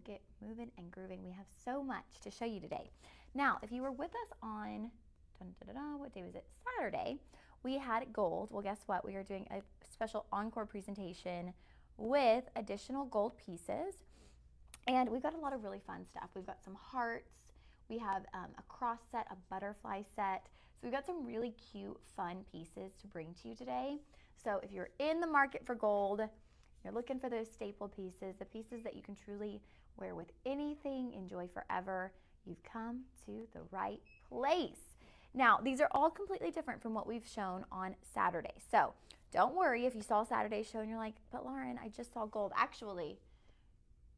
look at moving and grooving. We have so much to show you today. Now, if you were with us on, what day was it? Saturday, we had gold. Well, guess what? We are doing a special encore presentation with additional gold pieces. And we've got a lot of really fun stuff. We've got some hearts. We have a cross set, a butterfly set. So we've got some really cute, fun pieces to bring to you today. So if you're in the market for gold, you're looking for those staple pieces, the pieces that you can truly wear with anything, enjoy forever, you've come to the right place. Now, these are all completely different from what we've shown on Saturday. So don't worry if you saw Saturday's show and you're like, but Lauren, I just saw gold. Actually,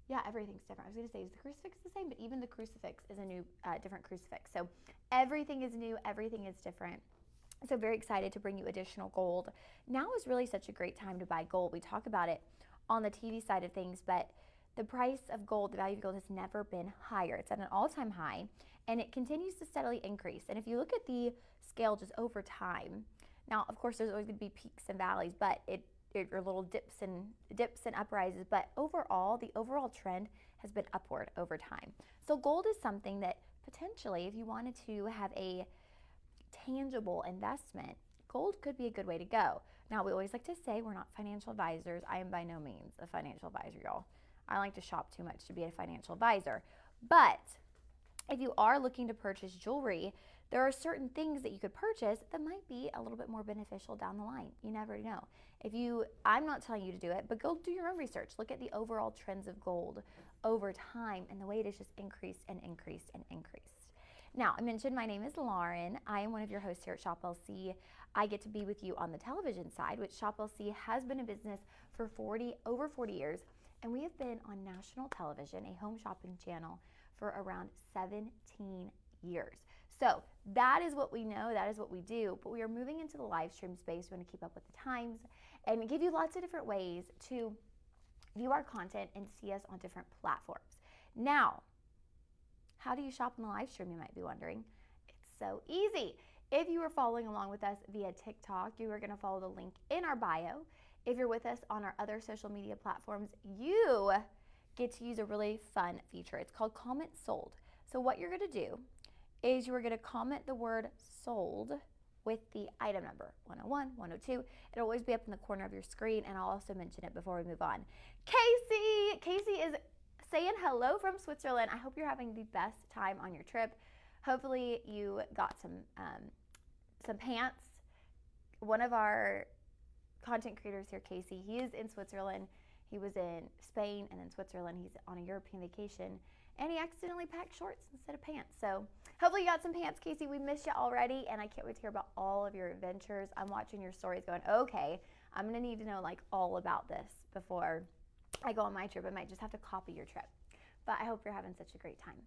yeah, everything's different. I was going to say, is the crucifix the same? But even the crucifix is a new, different crucifix. So everything is new, everything is different. So very excited to bring you additional gold. Now is really such a great time to buy gold. We talk about it on the TV side of things, but the price of gold, the value of gold has never been higher. It's at an all-time high, and it continues to steadily increase. And if you look at the scale just over time, now, of course, there's always going to be peaks and valleys, but it or little dips and uprises, but overall, the overall trend has been upward over time. So gold is something that potentially, if you wanted to have a tangible investment, gold could be a good way to go. Now, we always like to say we're not financial advisors. I am by no means a financial advisor, y'all. I like to shop too much to be a financial advisor. But if you are looking to purchase jewelry, there are certain things that you could purchase that might be a little bit more beneficial down the line. You never know. I'm not telling you to do it, but go do your own research. Look at the overall trends of gold over time and the way it has just increased and increased and increased. Now, I mentioned my name is Lauren. I am one of your hosts here at Shop LC. I get to be with you on the television side, which Shop LC has been in business for over 40 years, and we have been on national television, a home shopping channel, for around 17 years. So that is what we know, that is what we do, but we are moving into the live stream space. We want to keep up with the times and give you lots of different ways to view our content and see us on different platforms. Now, how do you shop in the live stream, you might be wondering? It's so easy. If you are following along with us via TikTok, you are going to follow the link in our bio. If you're with us on our other social media platforms, you get to use a really fun feature. It's called Comment Sold. So what you're going to do is you are going to comment the word sold with the item number, 101, 102. It'll always be up in the corner of your screen, and I'll also mention it before we move on. Casey is saying hello from Switzerland. I hope you're having the best time on your trip. Hopefully you got some pants. One of our content creators here, Casey, he is in Switzerland. He was in Spain and then Switzerland. He's on a European vacation, and he accidentally packed shorts instead of pants. So hopefully you got some pants, Casey. We missed you already, and I can't wait to hear about all of your adventures. I'm watching your stories going, okay, I'm gonna need to know like all about this before I go on my trip. I might just have to copy your trip, but I hope you're having such a great time.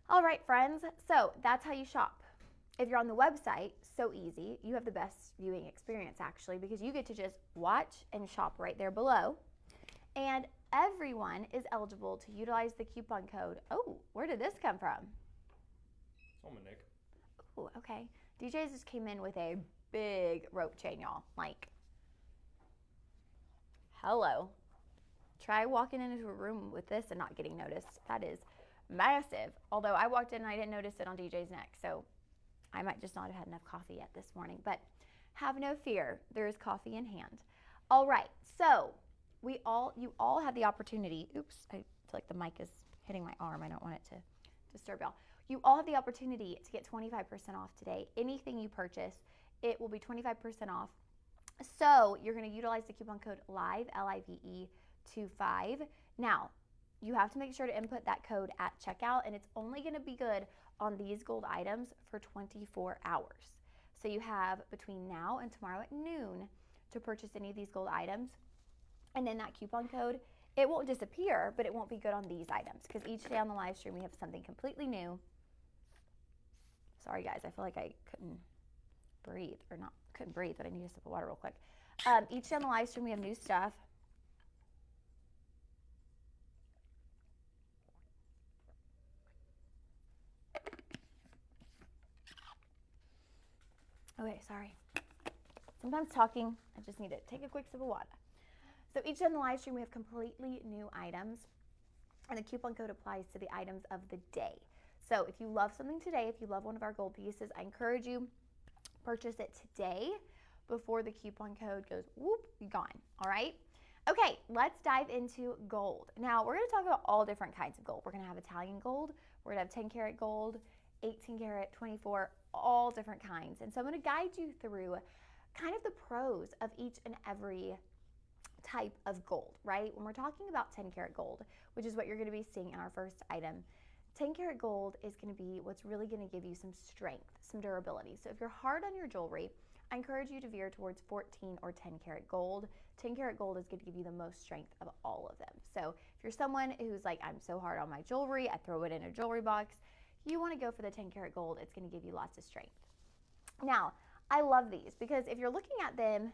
All right, friends, so that's how you shop. If you're on the website, so easy. You have the best viewing experience actually, because you get to just watch and shop right there below. And everyone is eligible to utilize the coupon code. Oh, where did this come from? Oh, my Nick. Oh, okay. DJ just came in with a big rope chain, y'all. Like, hello. Try walking into a room with this and not getting noticed. That is massive. Although I walked in and I didn't notice it on DJ's neck, so I might just not have had enough coffee yet this morning. But have no fear. There is coffee in hand. All right, so you all have the opportunity. Oops, I feel like the mic is hitting my arm. I don't want it to disturb y'all. You all have the opportunity to get 25% off today. Anything you purchase, it will be 25% off. So you're going to utilize the coupon code LIVE, LIVE25. Now, you have to make sure to input that code at checkout, and it's only going to be good on these gold items for 24 hours. So you have between now and tomorrow at noon to purchase any of these gold items. And then that coupon code, it won't disappear, but it won't be good on these items, because each day on the live stream we have something completely new. Sorry guys, I feel like I couldn't breathe, but I need a sip of water real quick. Each day on the live stream we have new stuff. Okay, sorry. Sometimes talking, I just need to take a quick sip of water. So each day on the live stream we have completely new items. And the coupon code applies to the items of the day. So if you love something today, if you love one of our gold pieces, I encourage you, purchase it today before the coupon code goes whoop, gone. All right? Okay, let's dive into gold. Now, we're going to talk about all different kinds of gold. We're going to have Italian gold, we're going to have 10 karat gold, 18 karat, 24, all different kinds. And so I'm going to guide you through kind of the pros of each and every type of gold, right? When we're talking about 10 karat gold, which is what you're going to be seeing in our first item, 10 karat gold is going to be what's really going to give you some strength, some durability. So if you're hard on your jewelry, I encourage you to veer towards 14 or 10 karat gold. 10 karat gold is going to give you the most strength of all of them. So if you're someone who's like, I'm so hard on my jewelry, I throw it in a jewelry box, you want to go for the 10 karat gold. It's going to give you lots of strength. Now, I love these because if you're looking at them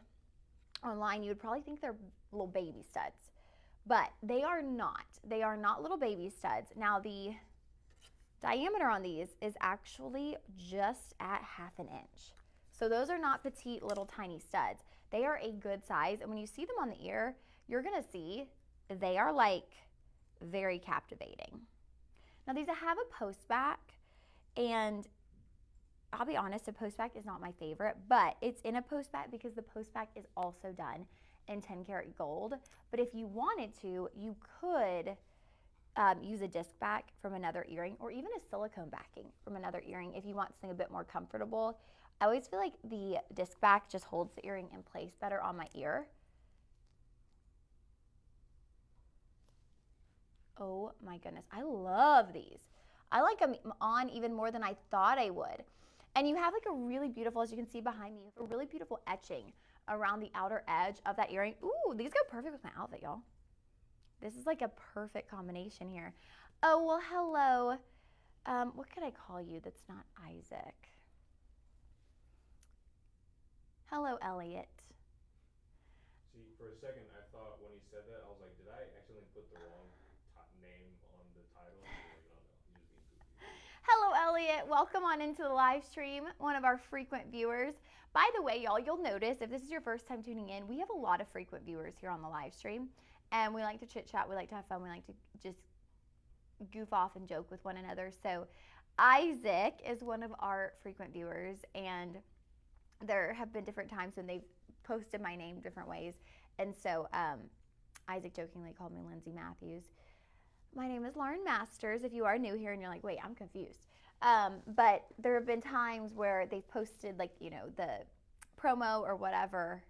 online, you would probably think they're little baby studs, but they are not. They are not little baby studs. Now, the diameter on these is actually just at 1/2 inch. So those are not petite little tiny studs. They are a good size, and when you see them on the ear, you're gonna see they are like very captivating. Now these have a post back, and I'll be honest, a post back is not my favorite, but it's in a post back because the post back is also done in 10 karat gold. But if you wanted to, you could use a disc back from another earring, or even a silicone backing from another earring if you want something a bit more comfortable. I always feel like the disc back just holds the earring in place better on my ear. Oh my goodness, I love these. I like them on even more than I thought I would. And you have like a really beautiful, as you can see behind me, a really beautiful etching around the outer edge of that earring. Ooh, these go perfect with my outfit, y'all. This is like a perfect combination here. Oh, well, hello. What could I call you that's not Isaac? Hello, Elliot. See, for a second, I thought when he said that, I was like, did I accidentally put the wrong name on the title? And you're like, no, no, he's just being goofy. Hello, Elliot. Welcome on into the live stream, one of our frequent viewers. By the way, y'all, you'll notice if this is your first time tuning in, we have a lot of frequent viewers here on the live stream, and we like to chit chat, we like to have fun, we like to just goof off and joke with one another. So Isaac is one of our frequent viewers, and there have been different times when they've posted my name different ways. And so Isaac jokingly called me Lindsay Matthews. My name is Lauren Masters. If you are new here and you're like, wait, I'm confused. But there have been times where they've posted like, you know, the promo or whatever.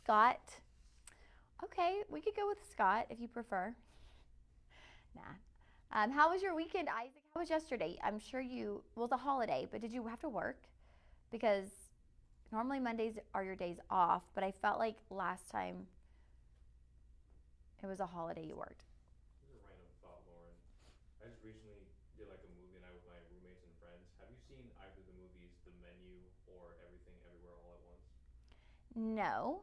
Scott. Okay, we could go with Scott if you prefer. Nah. How was your weekend, Isaac? How was yesterday? I'm sure you, well, it's a holiday, but did you have to work? Because normally Mondays are your days off, but I felt like last time it was a holiday you worked. This is a random thought, Lauren. I just recently did like a movie night with my roommates and friends. Have you seen either the movies The Menu or Everything Everywhere All at Once? No,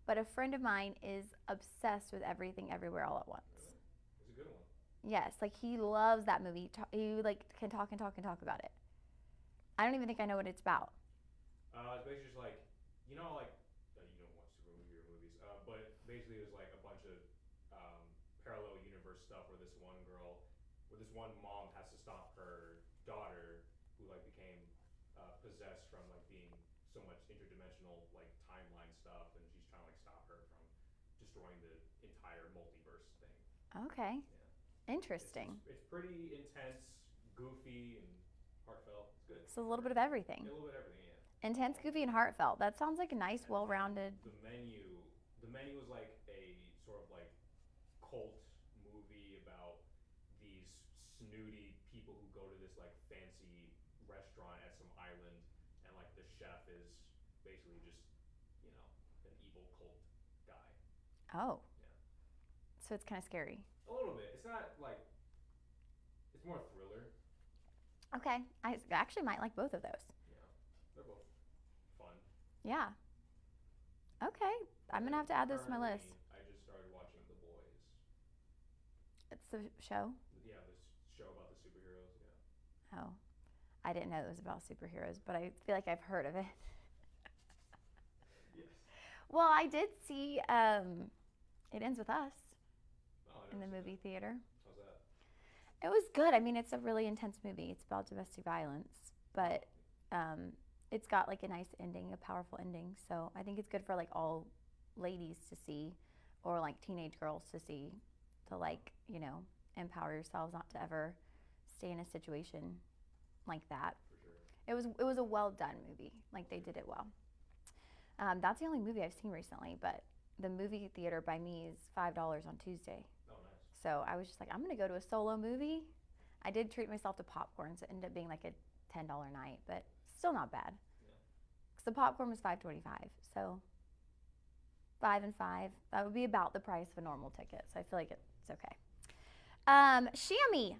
but a friend of mine is obsessed with Everything Everywhere All at Once. Really? It's a good one. Yes, like he loves that movie. He like can talk and talk and talk about it. I don't even think I know what it's about. It's basically just like, you know, like, you don't watch superhero movies, but basically it was like a bunch of parallel universe stuff where this one mom has to stop her daughter who like became possessed from like being so much interdimensional like timeline stuff, and she's trying to like stop her from destroying the entire multiverse thing. Okay, Yeah. interesting. It's pretty intense, goofy, and heartfelt. It's good. So a little bit of everything. Yeah, a little bit of everything, yeah. Intense, goofy, and heartfelt. That sounds like a nice, And well-rounded. The menu was like a sort of like cult movie about these snooty people who go to this like fancy restaurant at some island, and like the chef is basically just, you know, an evil cult guy. Oh. Yeah. So it's kind of scary. A little bit. It's not like, it's more thriller. Okay, I actually might like both of those. Yeah, they're both fun. Yeah. Okay, I'm gonna have to add those to my list. I just started watching The Boys. It's the show. Yeah, this show about the superheroes. Yeah. Oh, I didn't know it was about superheroes, but I feel like I've heard of it. Yes. Well, I did see It Ends With Us. in the movie theater. How's that? It was good. I mean, it's a really intense movie. It's about domestic violence, but it's got like a nice ending, a powerful ending. So I think it's good for like all ladies to see, or like teenage girls to see, to like, you know, empower yourselves not to ever stay in a situation like that. For sure. It was a well done movie. Like they did it well. That's the only movie I've seen recently, but the movie theater by me is $5 on Tuesday. Oh, nice. So I was just like, I'm gonna go to a solo movie. I did treat myself to popcorn, so it ended up being like a $10 night, but still not bad. Yeah. Because the popcorn was $5.25, so 5 and 5. That would be about the price of a normal ticket. So I feel like it's okay. Shammy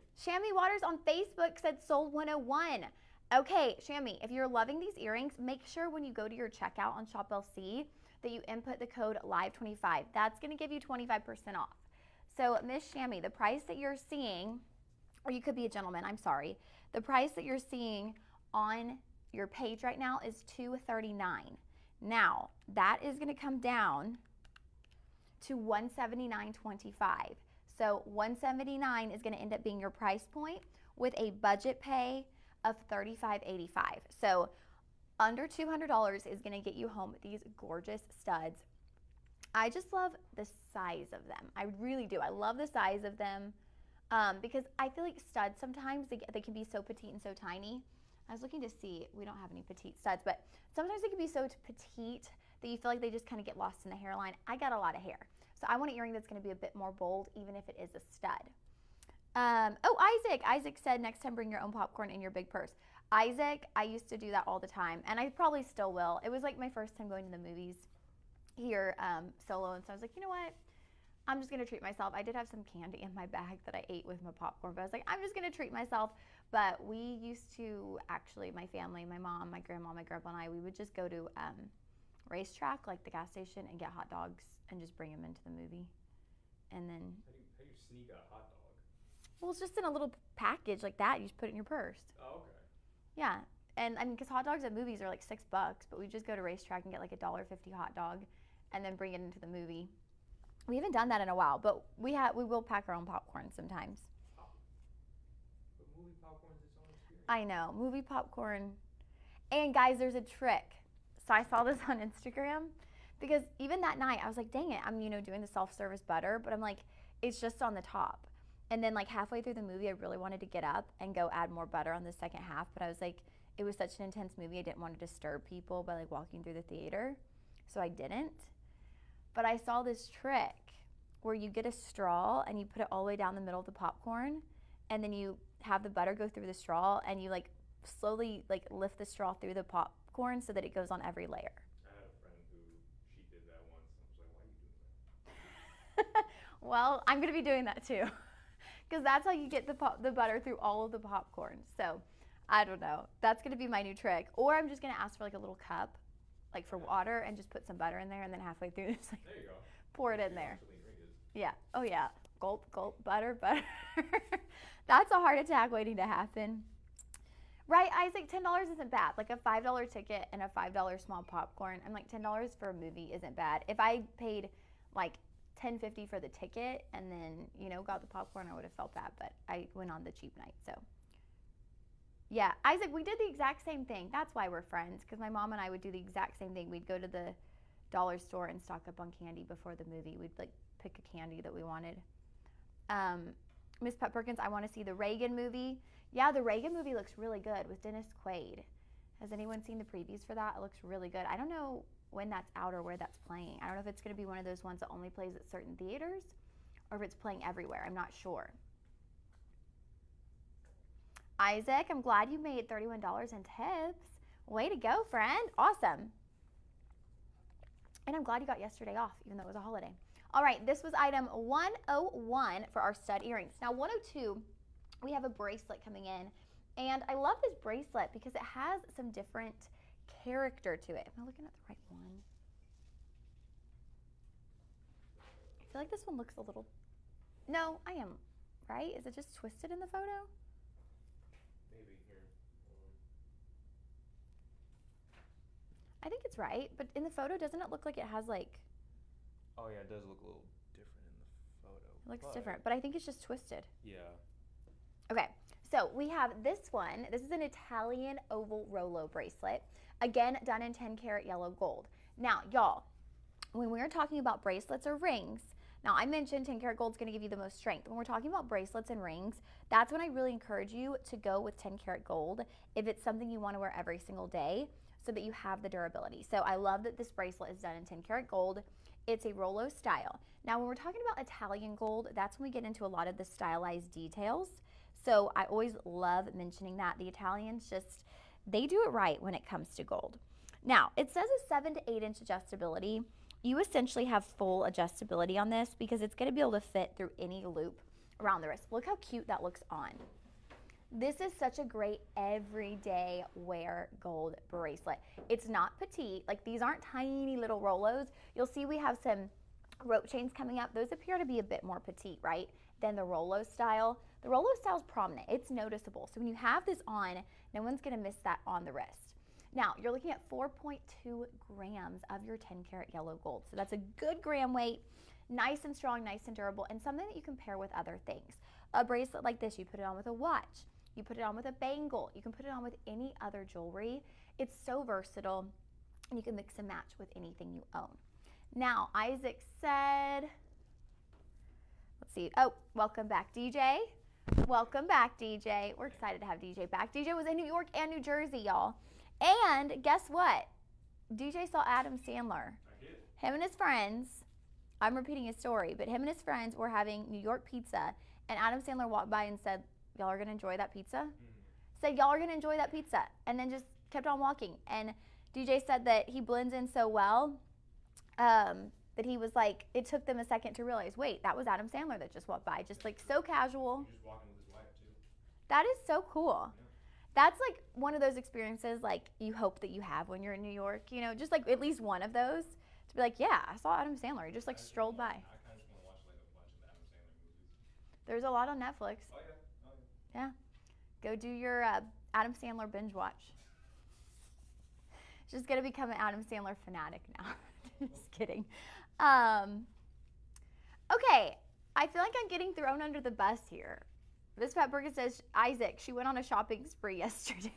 Waters on Facebook said sold 101. Okay, Shammy, if you're loving these earrings, make sure when you go to your checkout on Shop LC that you input the code LIVE25. That's going to give you 25% off. So Miss Shammy, the price that you're seeing, or you could be a gentleman, I'm sorry, the price that you're seeing on your page right now is $239. Now, that is going to come down to $179.25. So $179 is going to end up being your price point with a budget pay of $35.85. So under $200 is going to get you home these gorgeous studs. I just love the size of them. I really do. I love the size of them because I feel like studs sometimes they can be so petite and so tiny. I was looking to see, we don't have any petite studs, but sometimes they can be so petite that you feel like they just kind of get lost in the hairline. I got a lot of hair. So I want an earring that's going to be a bit more bold, even if it is a stud. Isaac said next time bring your own popcorn in your big purse. Isaac, I used to do that all the time, and I probably still will. It was like my first time going to the movies here solo, and so I was like, you know what? I'm just going to treat myself. I did have some candy in my bag that I ate with my popcorn, but I was like, I'm just going to treat myself. But we used to actually, my family, my mom, my grandma, my grandpa, and I, we would just go to Racetrack, like the gas station, and get hot dogs and just bring them into the movie. And then How do you sneak a hot dog? well, it's just in a little package like that. You just put it in your purse. Oh, okay. Yeah. And I mean, because hot dogs at movies are like $6, but we just go to Racetrack and get like a $1.50 hot dog and then bring it into the movie. We haven't done that in a while, but we will pack our own popcorn sometimes. Oh. But movie popcorn is its own experience. I know. Movie popcorn. And guys, there's a trick. So I saw this on Instagram because even that night I was like, dang it, I'm, doing the self-service butter, but I'm like, it's just on the top. And then like halfway through the movie, I really wanted to get up and go add more butter on the second half, but I was like, it was such an intense movie. I didn't want to disturb people by like walking through the theater. So I didn't. But I saw this trick where you get a straw and you put it all the way down the middle of the popcorn, and then you have the butter go through the straw, and you like slowly like lift the straw through the popcorn so that it goes on every layer. I had a friend who she did that once. I was like, why are you doing that? Well, I'm going to be doing that too. Because that's how you get the butter through all of the popcorn. So, I don't know. That's going to be my new trick. Or I'm just going to ask for like a little cup, like for water, and just put some butter in there, and then halfway through, just like There you go. pour it in there. Actually drink it. Yeah. Oh, yeah. Gulp, gulp, butter, butter. That's a heart attack waiting to happen. Right, Isaac, $10 isn't bad. Like a $5 ticket and a $5 small popcorn. I'm like, $10 for a movie isn't bad. If I paid like $10.50 for the ticket and then, got the popcorn, I would have felt bad, but I went on the cheap night, so. Yeah, Isaac, we did the exact same thing. That's why we're friends, because my mom and I would do the exact same thing. We'd go to the dollar store and stock up on candy before the movie. We'd like pick a candy that we wanted. Miss Pep Perkins, I want to see the Reagan movie. Yeah, the Reagan movie looks really good with Dennis Quaid. Has anyone seen the previews for that? It looks really good. I don't know when that's out or where that's playing. I don't know if it's going to be one of those ones that only plays at certain theaters or if it's playing everywhere. I'm not sure. Isaac, I'm glad you made $31 in tips. Way to go, friend. Awesome. And I'm glad you got yesterday off, even though it was a holiday. All right, this was item 101 for our stud earrings. Now, 102, we have a bracelet coming in. And I love this bracelet because it has some different character to it. Am I looking at the right one? I feel like this one looks a little... No, I am. Right? Is it just twisted in the photo? Maybe here. I think it's right, but in the photo, doesn't it look like it has like... Oh yeah, it does look a little different in the photo. It looks different, but I think it's just twisted. Yeah. Okay, so we have this one. This is an Italian oval Rolo bracelet. Again, done in 10 karat yellow gold. Now, y'all, when we're talking about bracelets or rings, now I mentioned 10 karat gold is going to give you the most strength. When we're talking about bracelets and rings, that's when I really encourage you to go with 10 karat gold if it's something you want to wear every single day so that you have the durability. So I love that this bracelet is done in 10 karat gold. It's a Rolo style. Now, when we're talking about Italian gold, that's when we get into a lot of the stylized details. So I always love mentioning that. The Italians just, they do it right when it comes to gold. Now, it says a 7 to 8 inch adjustability. You essentially have full adjustability on this because it's going to be able to fit through any loop around the wrist. Look how cute that looks on. This is such a great everyday wear gold bracelet. It's not petite. Like, these aren't tiny little Rolos. You'll see we have some rope chains coming up. Those appear to be a bit more petite, right, than the Rolo style. The Rolo style is prominent. It's noticeable. So when you have this on, no one's going to miss that on the wrist. Now, you're looking at 4.2 grams of your 10 karat yellow gold. So that's a good gram weight, nice and strong, nice and durable, and something that you can pair with other things. A bracelet like this, you put it on with a watch. You put it on with a bangle. You can put it on with any other jewelry. It's so versatile, and you can mix and match with anything you own. Now, Isaac said, let's see. Oh, welcome back, DJ. Welcome back, DJ. We're excited to have DJ back. DJ was in New York and New Jersey, y'all. And guess what? DJ saw Adam Sandler. I did. Him and his friends, I'm repeating his story, but him and his friends were having New York pizza, and Adam Sandler walked by and said, y'all are going to enjoy that pizza? Said, y'all are going to enjoy that pizza, and then just kept on walking. And DJ said that he blends in so well that he was like, it took them a second to realize, wait, that was Adam Sandler that just walked by. Just like so casual. He's just walking with his wife, too. That is so cool. Yeah. That's like one of those experiences like you hope that you have when you're in New York, you know, just like at least one of those to be like, yeah, I saw Adam Sandler. He just like strolled by. I kind of just want to watch like a bunch of the Adam Sandler movies. There's a lot on Netflix. Oh, yeah. Yeah. Go do your Adam Sandler binge watch. Just gonna become an Adam Sandler fanatic now. Just kidding. Okay, I feel like I'm getting thrown under the bus here. This Pat Burger says, Isaac, she went on a shopping spree yesterday.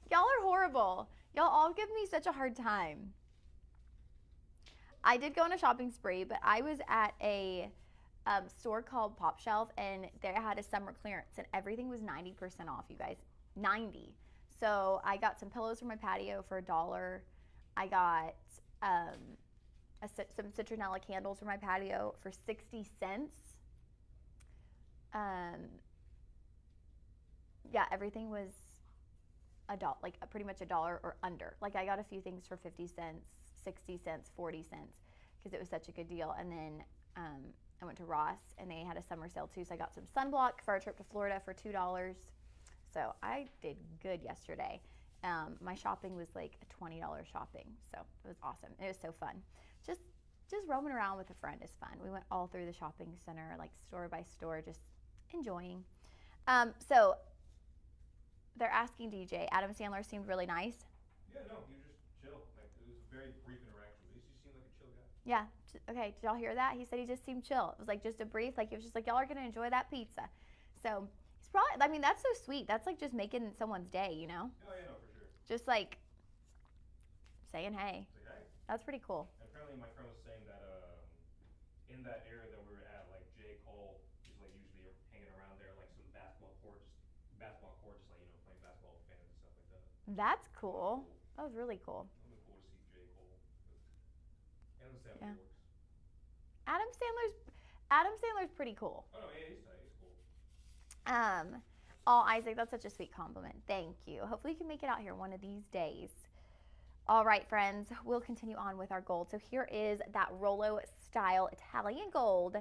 Y'all are horrible. Y'all all give me such a hard time. I did go on a shopping spree, but I was at a store called Pop Shelf, and they had a summer clearance, and everything was 90% off, you guys. 90. So I got some pillows for my patio for $1. I got some citronella candles for my patio for 60 cents. Yeah, everything was $1, like pretty much $1 or under. Like I got a few things for 50 cents, 60 cents, 40 cents because it was such a good deal. And then I went to Ross and they had a summer sale too. So I got some sunblock for a trip to Florida for $2. So I did good yesterday. My shopping was like a $20 shopping. So it was awesome. It was so fun. Just roaming around with a friend is fun. We went all through the shopping center, like store by store, just enjoying. So they're asking DJ, Adam Sandler seemed really nice. Yeah, no, he was just chill. Like, it was a very brief interaction. He just seemed like a chill guy. Yeah. Okay. Did y'all hear that? He said he just seemed chill. It was like just a brief, like it was just like, y'all are going to enjoy that pizza. So he's probably, I mean, that's so sweet. That's like just making someone's day, you know? Oh, yeah, no, for sure. Just like saying hey. It's like, hey. That's pretty cool. And apparently my friend was saying that in that area that we were at, like J. Cole is like usually hanging around there, like some basketball court, just like, you know, playing basketball with fans and stuff like that. That's cool. That was really cool. It would be cool to see J. Cole. Adam Sandler Yeah. works. Adam Sandler's pretty cool. Oh no, yeah, he's tight. He's cool. Oh, Isaac, that's such a sweet compliment. Thank you. Hopefully you can make it out here one of these days. All right, friends, we'll continue on with our gold. So here is that Rolo style Italian gold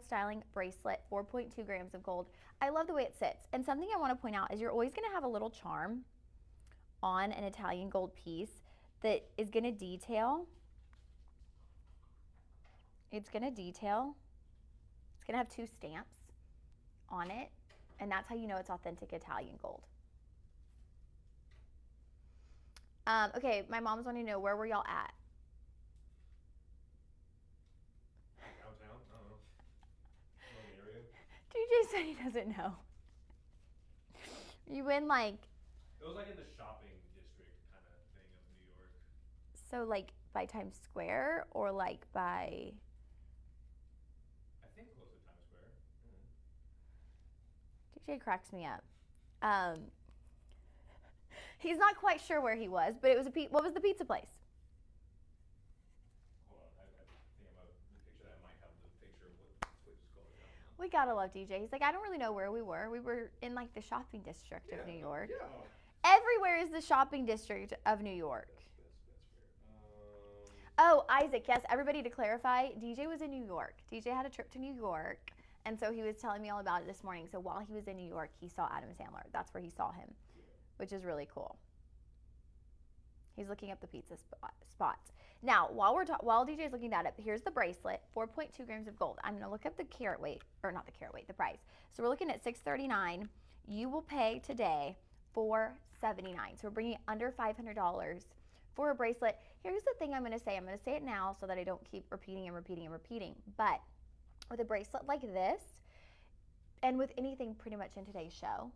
styling bracelet, 4.2 grams of gold. I love the way it sits. And something I want to point out is you're always going to have a little charm on an Italian gold piece that is going to detail. It's going to have 2 stamps on it, and that's how you know it's authentic Italian gold. Okay, my mom's wanting to know, where were y'all at? DJ said he doesn't know. You win like. It was like in the shopping district kind of thing of New York. So like by Times Square or like by. I think close to Times Square. DJ cracks me up. He's not quite sure where he was, but it was what was the pizza place? Hold on, I think about the picture that might have the picture of what this place is called. We gotta love DJ. He's like, I don't really know where we were. We were in like the shopping district of New York. Yeah. Everywhere is the shopping district of New York. That's fair. Oh, Isaac, yes, everybody to clarify, DJ was in New York. DJ had a trip to New York, and so he was telling me all about it this morning. So while he was in New York, he saw Adam Sandler. That's where he saw him, which is really cool. He's looking up the pizza spots. Now, while DJ is looking that up, here's the bracelet, 4.2 grams of gold. I'm going to look up the carat weight, or not the carat weight, the price. So we're looking at $639. You will pay today $479. So we're bringing it under $500 for a bracelet. Here's the thing I'm going to say. I'm going to say it now so that I don't keep repeating and repeating and repeating. But with a bracelet like this, and with anything pretty much in today's show,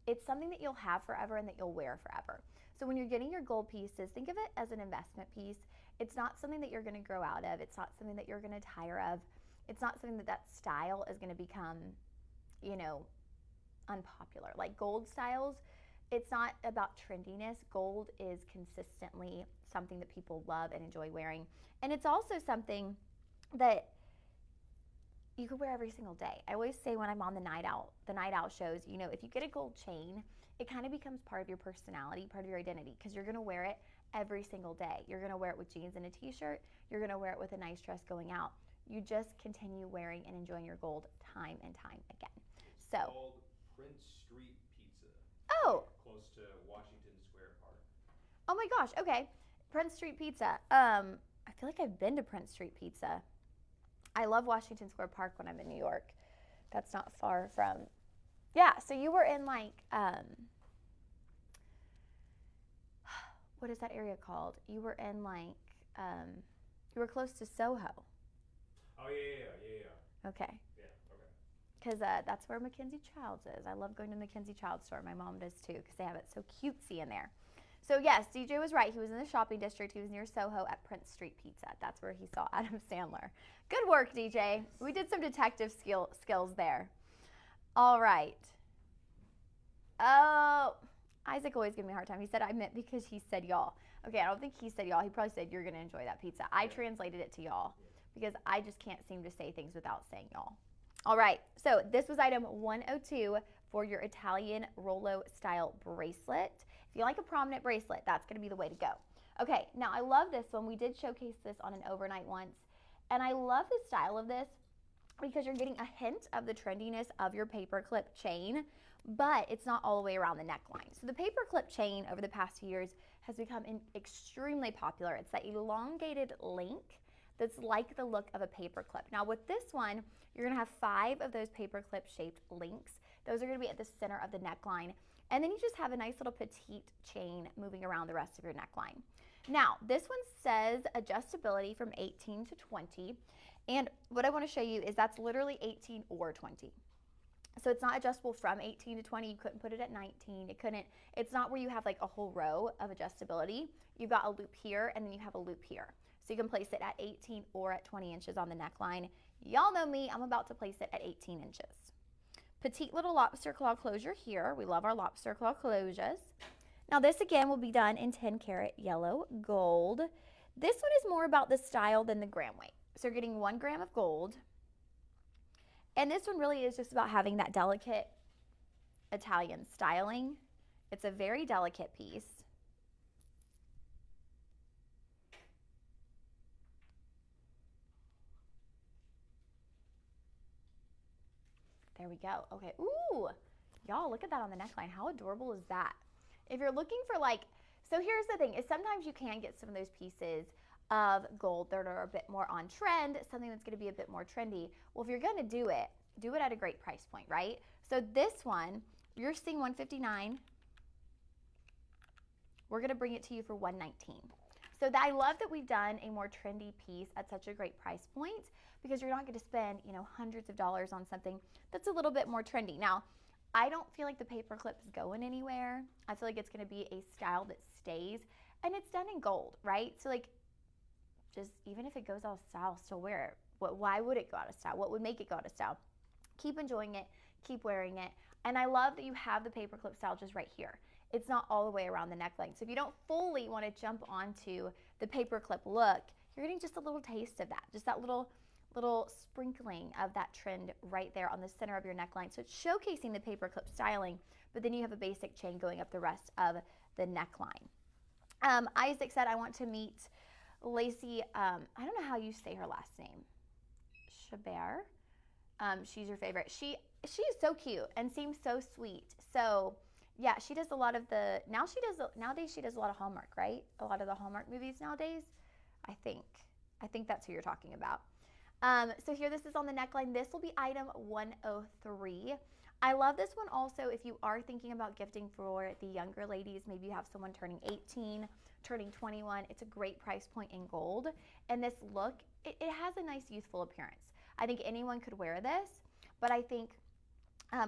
it's something that you'll have forever and that you'll wear forever. So when you're getting your gold pieces, think of it as an investment piece. It's not something that you're going to grow out of. It's not something that you're going to tire of. It's not something that style is going to become, unpopular. Like gold styles, it's not about trendiness. Gold is consistently something that people love and enjoy wearing. And it's also something that you could wear every single day. I always say when I'm on the night out shows, if you get a gold chain, it kind of becomes part of your personality, part of your identity, because you're going to wear it every single day. You're going to wear it with jeans and a t-shirt. You're going to wear it with a nice dress going out. You just continue wearing and enjoying your gold time and time again. It's called Prince Street Pizza. Oh. Close to Washington Square Park. Oh my gosh, okay. Prince Street Pizza. I feel like I've been to Prince Street Pizza. I love Washington Square Park when I'm in New York. That's not far from. Yeah, so you were in like, what is that area called? You were in like, you were close to Soho. Oh, yeah. Okay. Yeah, okay. Because that's where Mackenzie Childs is. I love going to the Mackenzie Childs store. My mom does too, because they have it so cutesy in there. So yes, DJ was right. He was in the shopping district. He was near Soho at Prince Street Pizza. That's where he saw Adam Sandler. Good work, DJ. We did some detective skills there. All right. Oh, Isaac always gives me a hard time. He said I meant because he said y'all. Okay, I don't think he said y'all. He probably said you're going to enjoy that pizza. I translated it to y'all because I just can't seem to say things without saying y'all. All right, so this was item 102 for your Italian Rollo style bracelet. If you like a prominent bracelet, that's going to be the way to go. Okay, now I love this one. We did showcase this on an overnight once, and I love the style of this because you're getting a hint of the trendiness of your paperclip chain, but it's not all the way around the neckline. So the paperclip chain over the past few years has become extremely popular. It's that elongated link that's like the look of a paperclip. Now with this one, you're going to have 5 of those paperclip shaped links. Those are going to be at the center of the neckline. And then you just have a nice little petite chain moving around the rest of your neckline. Now, this one says adjustability from 18 to 20. And what I want to show you is that's literally 18 or 20. So it's not adjustable from 18 to 20. You couldn't put it at 19. It's not where you have like a whole row of adjustability. You've got a loop here and then you have a loop here. So you can place it at 18 or at 20 inches on the neckline. Y'all know me, I'm about to place it at 18 inches. Petite little lobster claw closure here. We love our lobster claw closures. Now this again will be done in 10 karat yellow gold. This one is more about the style than the gram weight. So you're getting 1 gram of gold. And this one really is just about having that delicate Italian styling. It's a very delicate piece. There we go. Okay. Ooh, y'all look at that on the neckline. How adorable is that? If you're looking for so here's the thing is sometimes you can get some of those pieces of gold that are a bit more on trend, something that's going to be a bit more trendy. Well, if you're going to do it at a great price point, right? So this one, you're seeing $159. We're going to bring it to you for $119. So I love that we've done a more trendy piece at such a great price point, because you're not going to spend, hundreds of dollars on something that's a little bit more trendy. Now, I don't feel like the paperclip is going anywhere. I feel like it's going to be a style that stays, and it's done in gold, right? So like, just even if it goes out of style, still wear it. Why would it go out of style? What would make it go out of style? Keep enjoying it, keep wearing it. And I love that you have the paperclip style just right here. It's not all the way around the neckline. So if you don't fully want to jump onto the paperclip look, you're getting just a little taste of that, just that little sprinkling of that trend right there on the center of your neckline. So it's showcasing the paperclip styling, but then you have a basic chain going up the rest of the neckline. Isaac said, I want to meet Lacey. I don't know how you say her last name. Chabert. She's your favorite. She is so cute and seems so sweet. So yeah, she does a lot of nowadays she does a lot of Hallmark, right? A lot of the Hallmark movies nowadays. I think that's who you're talking about. So here, this is on the neckline. This will be item 103. I love this one also if you are thinking about gifting for the younger ladies. Maybe you have someone turning 18, turning 21. It's a great price point in gold. And this look, it has a nice youthful appearance. I think anyone could wear this, but I think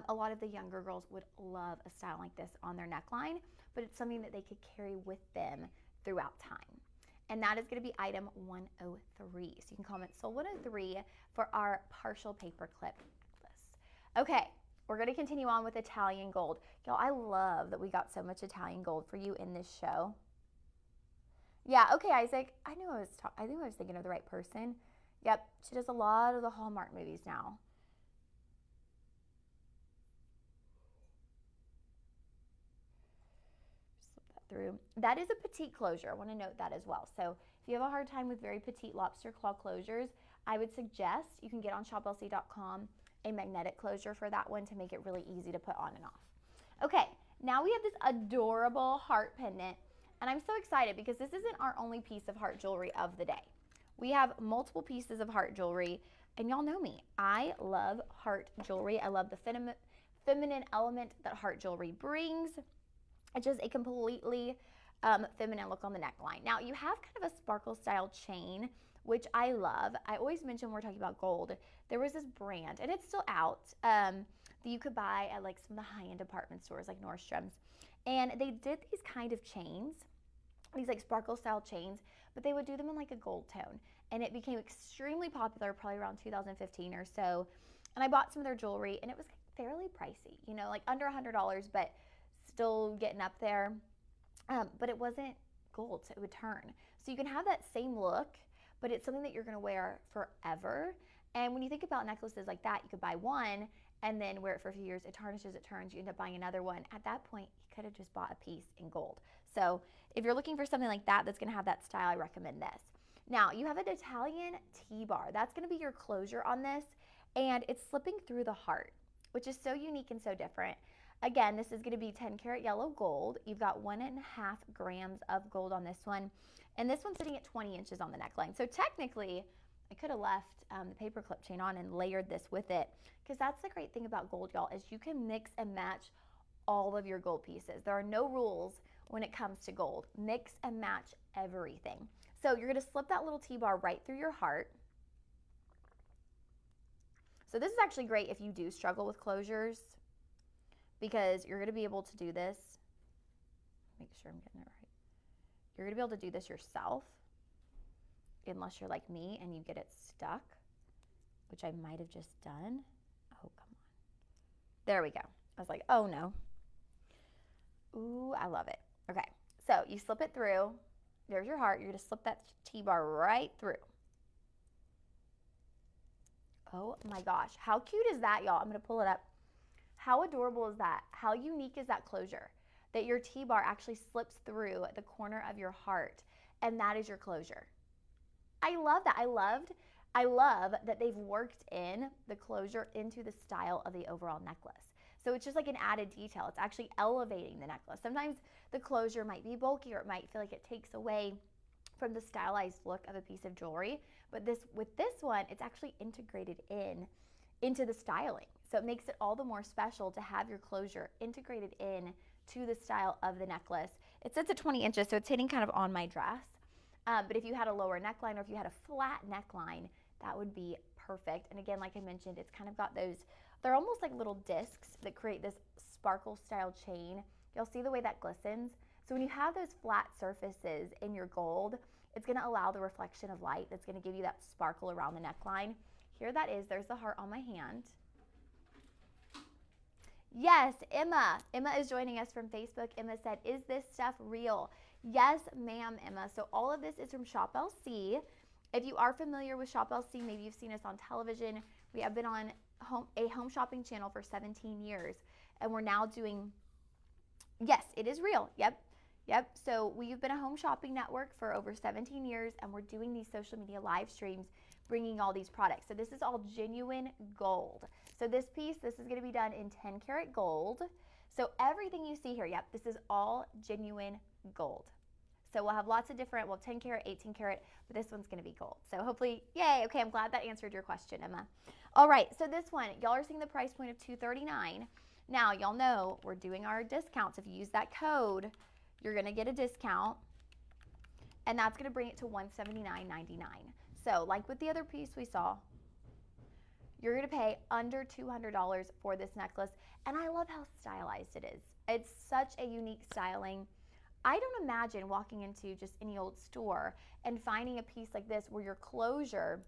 a lot of the younger girls would love a style like this on their neckline, but it's something that they could carry with them throughout time. And that is going to be item 103. So you can comment Soul 103 for our partial paperclip necklace. Okay, we're going to continue on with Italian gold. Y'all, I love that we got so much Italian gold for you in this show. Yeah, okay, Isaac. I think I was thinking of the right person. Yep, she does a lot of the Hallmark movies now. Slip that through. That is a petite closure. I want to note that as well. So if you have a hard time with very petite lobster claw closures, I would suggest you can get on shoplc.com a magnetic closure for that one to make it really easy to put on and off. Okay, now we have this adorable heart pendant, and I'm so excited because this isn't our only piece of heart jewelry of the day. We have multiple pieces of heart jewelry, and y'all know me. I love heart jewelry. I love the feminine element that heart jewelry brings. It's just a completely feminine look on the neckline. Now, you have kind of a sparkle style chain, which I love. I always mention when we're talking about gold, there was this brand, and it's still out, that you could buy at like some of the high-end department stores like Nordstrom's. And they did these kind of chains, these like sparkle style chains, but they would do them in like a gold tone. And it became extremely popular probably around 2015 or so. And I bought some of their jewelry, and it was fairly pricey, like under $100, but still getting up there. But it wasn't gold, so it would turn. So you can have that same look, but it's something that you're gonna wear forever. And when you think about necklaces like that, you could buy one and then wear it for a few years. It tarnishes, it turns, you end up buying another one. At that point, you could have just bought a piece in gold. So if you're looking for something like that that's gonna have that style, I recommend this. Now, you have an Italian T-bar. That's gonna be your closure on this, and it's slipping through the heart, which is so unique and so different. Again, this is gonna be 10 karat yellow gold. You've got 1.5 grams of gold on this one, and this one's sitting at 20 inches on the neckline. So technically, I could have left the paperclip chain on and layered this with it, because that's the great thing about gold, y'all, is you can mix and match all of your gold pieces. There are no rules when it comes to gold. Mix and match everything. So you're gonna slip that little T-bar right through your heart. So this is actually great if you do struggle with closures, because you're gonna be able to do this. Make sure I'm getting it right. You're gonna be able to do this yourself, unless you're like me and you get it stuck, which I might have just done. Oh, come on. There we go. I was like, oh no. Ooh, I love it. Okay, so you slip it through. There's your heart. You're gonna slip that T-bar right through. Oh my gosh, how cute is that, y'all? I'm gonna pull it up. How adorable is that? How unique is that closure? That your T-bar actually slips through the corner of your heart, and that is your closure. I love that. I love that they've worked in the closure into the style of the overall necklace. So it's just like an added detail. It's actually elevating the necklace. Sometimes the closure might be bulky, or it might feel like it takes away from the stylized look of a piece of jewelry. But with this one, it's actually integrated into the styling. So it makes it all the more special to have your closure integrated in to the style of the necklace. It sits at 20 inches, so it's hitting kind of on my dress. But if you had a lower neckline or if you had a flat neckline, that would be perfect. And again, like I mentioned, it's kind of got those, they're almost like little discs that create this sparkle style chain. You'll see the way that glistens. So when you have those flat surfaces in your gold, it's going to allow the reflection of light that's going to give you that sparkle around the neckline. Here that is. There's the heart on my hand. Yes, Emma. Emma is joining us from Facebook. Emma said, is this stuff real? Yes, ma'am, Emma. So all of this is from Shop LC. If you are familiar with Shop LC, maybe you've seen us on television. We have been on a home shopping channel for 17 years. And we're now doing, yes, it is real. Yep. So we've been a home shopping network for over 17 years, and we're doing these social media live streams, bringing all these products. So this is all genuine gold. So this piece, this is going to be done in 10 karat gold. So everything you see here, yep, this is all genuine gold. So we'll have lots of different, well, 10 karat, 18 karat, but this one's going to be gold. So hopefully, yay. Okay, I'm glad that answered your question, Emma. All right, so this one, y'all are seeing the price point of $239. Now, y'all know we're doing our discounts. If you use that code, you're going to get a discount, and that's going to bring it to $179.99. So like with the other piece we saw, you're going to pay under $200 for this necklace, and I love how stylized it is. It's such a unique styling. I don't imagine walking into just any old store and finding a piece like this where your closure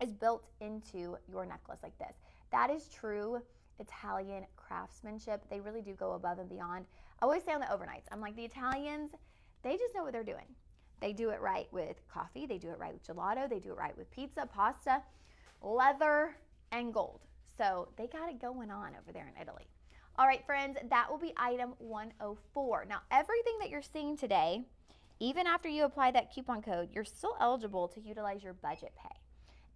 is built into your necklace like this. That is true Italian craftsmanship. They really do go above and beyond. I always say on the overnights, I'm like, the Italians, they just know what they're doing. They do it right with coffee, they do it right with gelato, they do it right with pizza, pasta, leather, and gold. So they got it going on over there in Italy. All right, friends, that will be item 104. Now, everything that you're seeing today, even after you apply that coupon code, you're still eligible to utilize your budget pay.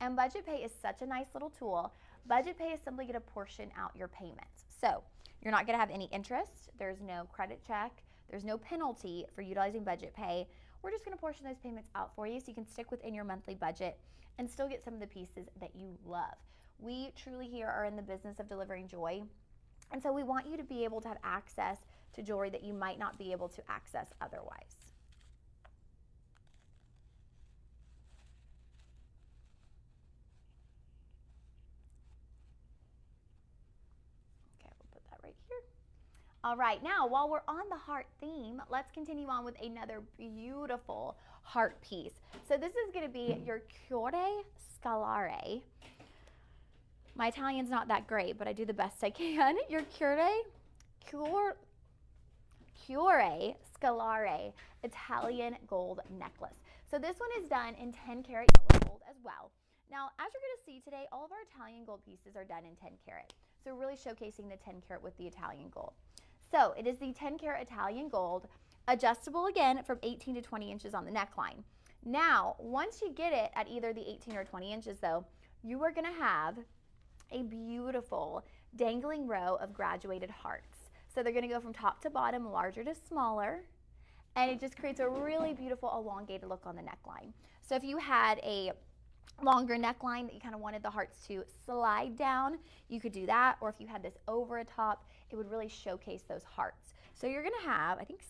And budget pay is such a nice little tool. Budget pay is simply going to portion out your payments. So you're not going to have any interest. There's no credit check. There's no penalty for utilizing budget pay. We're just going to portion those payments out for you so you can stick within your monthly budget and still get some of the pieces that you love. We truly here are in the business of delivering joy. And so we want you to be able to have access to jewelry that you might not be able to access otherwise. Okay, we'll put that right here. All right, now while we're on the heart theme, let's continue on with another beautiful heart piece. So this is going to be your Cuore Scalare. My Italian's not that great, but I do the best I can. Your Cuore Scalare Italian gold necklace. So this one is done in 10 karat yellow gold as well. Now, as you're going to see today, all of our Italian gold pieces are done in 10 karat. So really showcasing the 10 karat with the Italian gold. So it is the 10 karat Italian gold, adjustable again from 18 to 20 inches on the neckline. Now, once you get it at either the 18 or 20 inches though, you are going to have a beautiful dangling row of graduated hearts. So they're going to go from top to bottom, larger to smaller, and it just creates a really beautiful elongated look on the neckline. So if you had a longer neckline that you kind of wanted the hearts to slide down, you could do that. Or if you had this over a top, it would really showcase those hearts. So you're going to have, I think,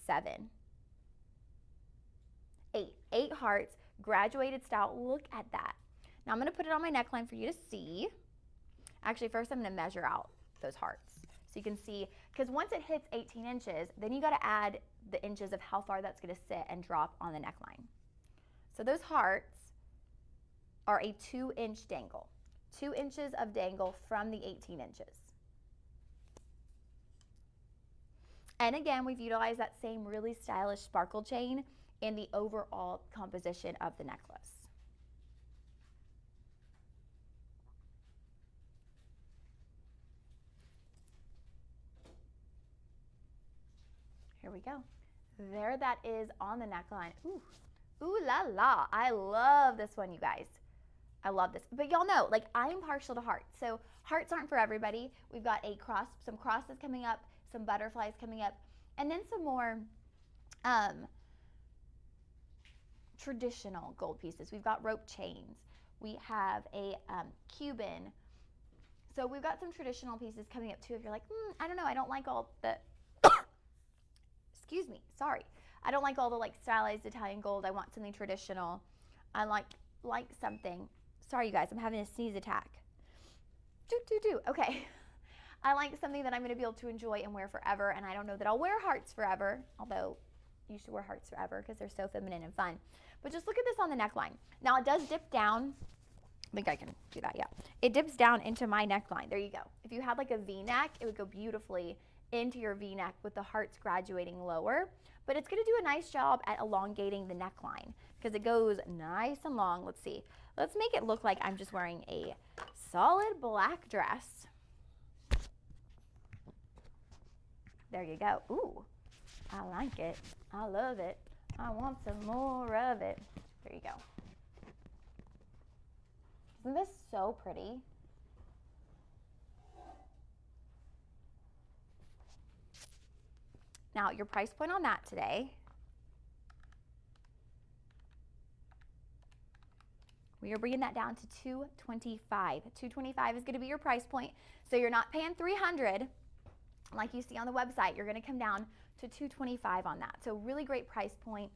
8 hearts, graduated style. Look at that. Now I'm going to put it on my neckline for you to see. Actually, first I'm going to measure out those hearts. So you can see, because once it hits 18 inches, then you got to add the inches of how far that's going to sit and drop on the neckline. So those hearts are a 2-inch dangle. 2 inches of dangle from the 18 inches. And again, we've utilized that same really stylish sparkle chain in the overall composition of the necklace. Here we go. There that is on the neckline. Ooh, ooh la la. I love this one, you guys. I love this. But y'all know, like, I'm partial to hearts. So hearts aren't for everybody. We've got some crosses coming up, some butterflies coming up, and then some more traditional gold pieces. We've got rope chains. We have a Cuban. So we've got some traditional pieces coming up too. If you're like, I don't know, I don't like all the excuse me, sorry. I don't like all the like stylized Italian gold. I want something traditional. I like something. Sorry, you guys, I'm having a sneeze attack. Okay. I like something that I'm going to be able to enjoy and wear forever, and I don't know that I'll wear hearts forever, although you should wear hearts forever because they're so feminine and fun. But just look at this on the neckline. Now, it does dip down. I think I can do that, yeah. It dips down into my neckline. There you go. If you had like a V-neck, it would go beautifully into your V-neck with the hearts graduating lower. But it's going to do a nice job at elongating the neckline because it goes nice and long. Let's see. Let's make it look like I'm just wearing a solid black dress. There you go. Ooh, I like it. I love it. I want some more of it. There you go. Isn't this so pretty? Now, your price point on that today, we are bringing that down to $225. $225 is going to be your price point. So you're not paying $300 like you see on the website. You're going to come down to $225 on that. So really great price point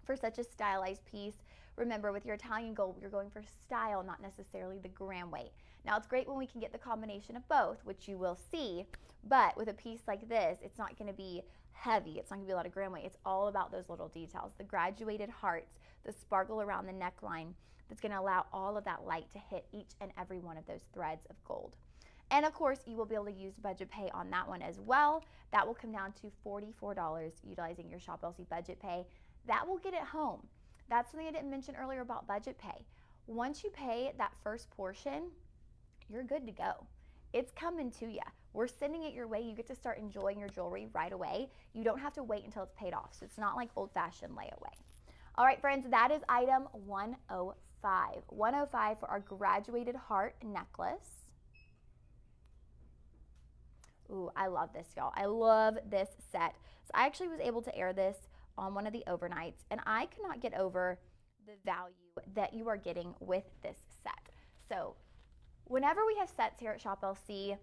for such a stylized piece. Remember, with your Italian gold, you're going for style, not necessarily the gram weight. Now, it's great when we can get the combination of both, which you will see, but with a piece like this, it's not going to be heavy. It's not going to be a lot of gram weight. It's all about those little details, the graduated hearts, the sparkle around the neckline that's going to allow all of that light to hit each and every one of those threads of gold. And of course, you will be able to use budget pay on that one as well. That will come down to $44 utilizing your ShopLC budget pay. That will get it home. That's something I didn't mention earlier about budget pay. Once you pay that first portion, you're good to go. It's coming to you. We're sending it your way. You get to start enjoying your jewelry right away. You don't have to wait until it's paid off. So it's not like old-fashioned layaway. All right, friends, that is item 105. 105 for our graduated heart necklace. Ooh, I love this, y'all. I love this set. So I actually was able to air this on one of the overnights, and I could not get over the value that you are getting with this set. So whenever we have sets here at ShopLC,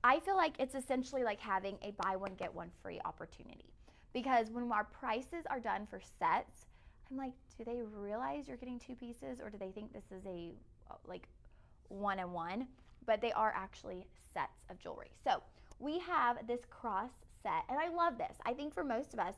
I feel like it's essentially like having a buy one, get one free opportunity. Because when our prices are done for sets, I'm like, do they realize you're getting two pieces, or do they think this is a like one and one? But they are actually sets of jewelry. So we have this cross set, and I love this. I think for most of us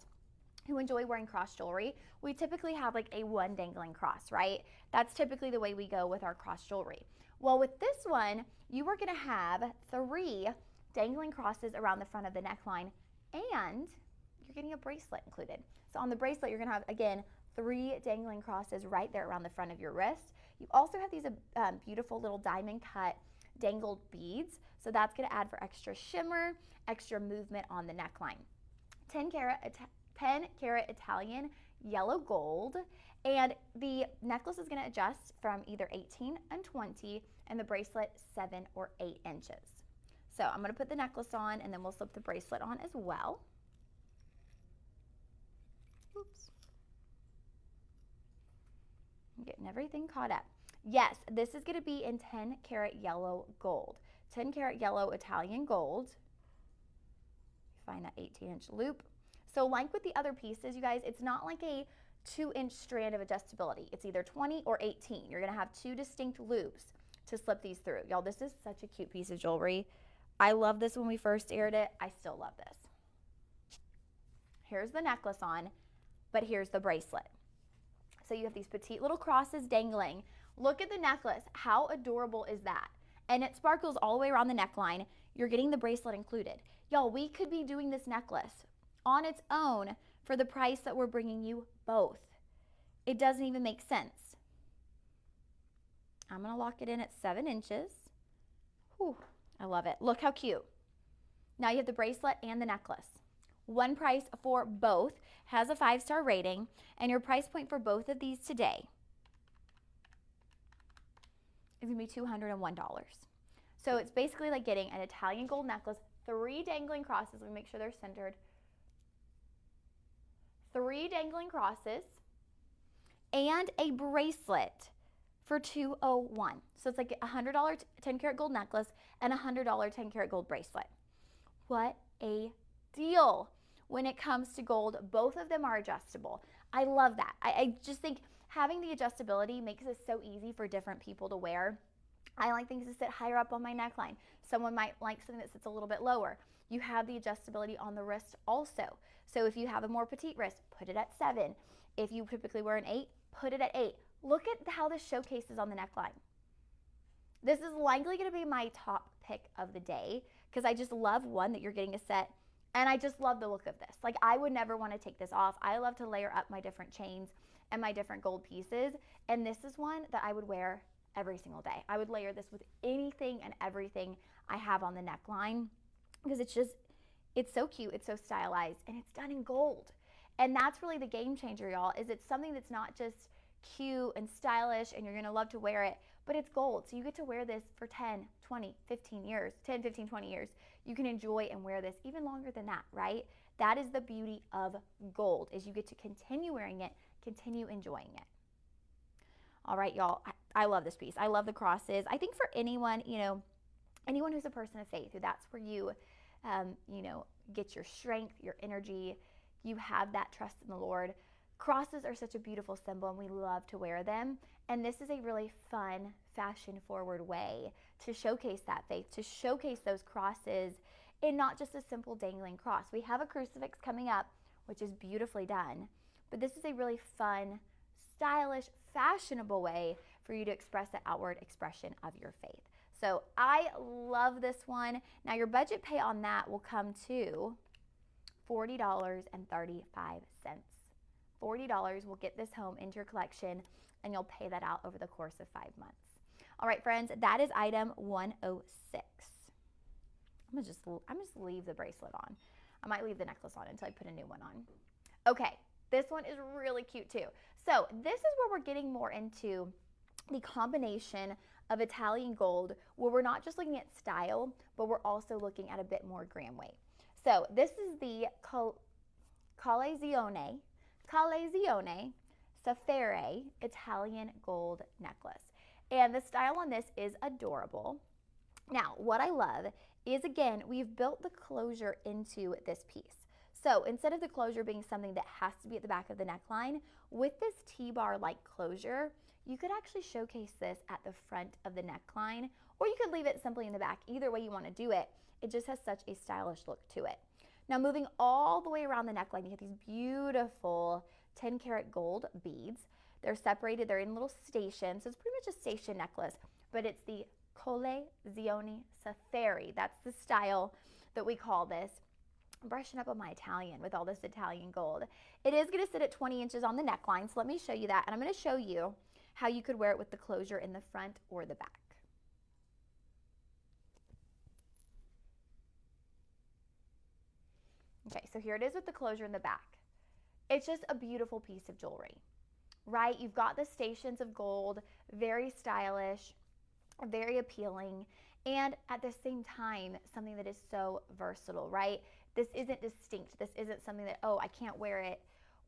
who enjoy wearing cross jewelry, we typically have like a one dangling cross, right? That's typically the way we go with our cross jewelry. Well, with this one, you are gonna have 3 dangling crosses around the front of the neckline, and you're getting a bracelet included. So on the bracelet, you're gonna have, again, 3 dangling crosses right there around the front of your wrist. You also have these beautiful little diamond cut dangled beads. So that's gonna add for extra shimmer, extra movement on the neckline. 10 karat Italian yellow gold, and the necklace is going to adjust from either 18 and 20, and the bracelet 7 or 8 inches. So I'm going to put the necklace on, and then we'll slip the bracelet on as well. Oops. I'm getting everything caught up. Yes, this is going to be in 10 karat yellow gold. 10 karat yellow Italian gold. Find that 18-inch loop. So like with the other pieces, you guys, it's not like a 2-inch strand of adjustability. It's either 20 or 18. You're gonna have 2 distinct loops to slip these through. Y'all, this is such a cute piece of jewelry. I love this when we first aired it. I still love this. Here's the necklace on, but here's the bracelet. So you have these petite little crosses dangling. Look at the necklace. How adorable is that? And it sparkles all the way around the neckline. You're getting the bracelet included. Y'all, we could be doing this necklace on its own for the price that we're bringing you both. It doesn't even make sense. I'm gonna lock it in at 7 inches. Whew, I love it. Look how cute. Now you have the bracelet and the necklace. One price for both, has a 5-star rating, and your price point for both of these today is gonna be $201. So it's basically like getting an Italian gold necklace, 3 dangling crosses. Let me make sure they're centered. 3 dangling crosses, and a bracelet for $201. So it's like a $100 10 karat gold necklace and a $100 10 karat gold bracelet. What a deal. when it comes to gold. Both of them are adjustable. I love that. I just think having the adjustability makes it so easy for different people to wear. I like things to sit higher up on my neckline. Someone might like something that sits a little bit lower. You have the adjustability on the wrist also. So if you have a more petite wrist, put it at 7. If you typically wear an 8, put it at 8. Look at how this showcases on the neckline. This is likely going to be my top pick of the day because I just love, one, that you're getting a set, and I just love the look of this. Like, I would never want to take this off. I love to layer up my different chains and my different gold pieces, and this is one that I would wear every single day. I would layer this with anything and everything I have on the neckline because it's so cute, it's so stylized, and it's done in gold. And that's really the game changer, y'all, is it's something that's not just cute and stylish and you're gonna love to wear it, but it's gold. So you get to wear this for 10, 20, 15 years, 10, 15, 20 years. You can enjoy and wear this even longer than that, right? That is the beauty of gold, is you get to continue wearing it, continue enjoying it. All right, y'all, I love this piece. I love the crosses. I think for anyone, anyone who's a person of faith, who that's where you, get your strength, your energy, you have that trust in the Lord. Crosses are such a beautiful symbol and we love to wear them. And this is a really fun, fashion-forward way to showcase that faith, to showcase those crosses in not just a simple dangling cross. We have a crucifix coming up, which is beautifully done, but this is a really fun, stylish, fashionable way for you to express the outward expression of your faith. So I love this one. Now your budget pay on that will come to $40.35. $40 will get this home into your collection, and you'll pay that out over the course of 5 months. All right, friends, that is item 106. I'm just leave the bracelet on. I might leave the necklace on until I put a new one on. Okay, this one is really cute too. So this is where we're getting more into the combination of Italian gold, where we're not just looking at style, but we're also looking at a bit more gram weight. So this is the Calezione Safere Italian gold necklace. And the style on this is adorable. Now, what I love is, again, we've built the closure into this piece. So instead of the closure being something that has to be at the back of the neckline, with this T-bar-like closure, you could actually showcase this at the front of the neckline, or you could leave it simply in the back. Either way you want to do it, it just has such a stylish look to it. Now, moving all the way around the neckline, you get these beautiful 10 karat gold beads. They're separated, they're in little stations, so it's pretty much a station necklace, but it's the Calezione Safere. That's the style that we call this. I'm brushing up on my Italian with all this Italian gold. It is going to sit at 20 inches on the neckline, so let me show you that, and I'm going to show you how you could wear it with the closure in the front or the back. Okay, so here it is with the closure in the back. It's just a beautiful piece of jewelry, right? You've got the stations of gold, very stylish, very appealing, and at the same time, something that is so versatile, right? This isn't distinct. This isn't something that, oh, I can't wear it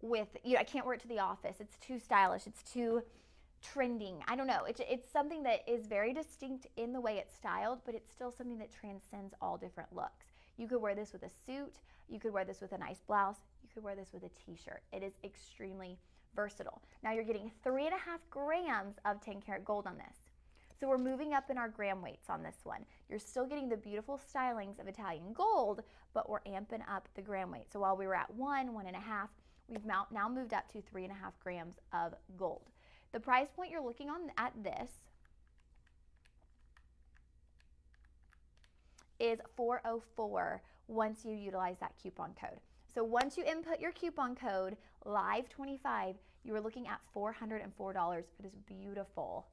with, I can't wear it to the office. It's too stylish. It's too trending. I don't know. It's something that is very distinct in the way it's styled, but it's still something that transcends all different looks. You could wear this with a suit. You could wear this with a nice blouse. You could wear this with a t-shirt. It is extremely versatile. Now you're getting 3.5 grams of 10 karat gold on this. So we're moving up in our gram weights on this one. You're still getting the beautiful stylings of Italian gold, but we're amping up the gram weight. So while we were at 1.5, we've now moved up to 3.5 grams of gold. The price point you're looking on at this is $404 once you utilize that coupon code. So once you input your coupon code, LIVE25, you are looking at $404 for this beautiful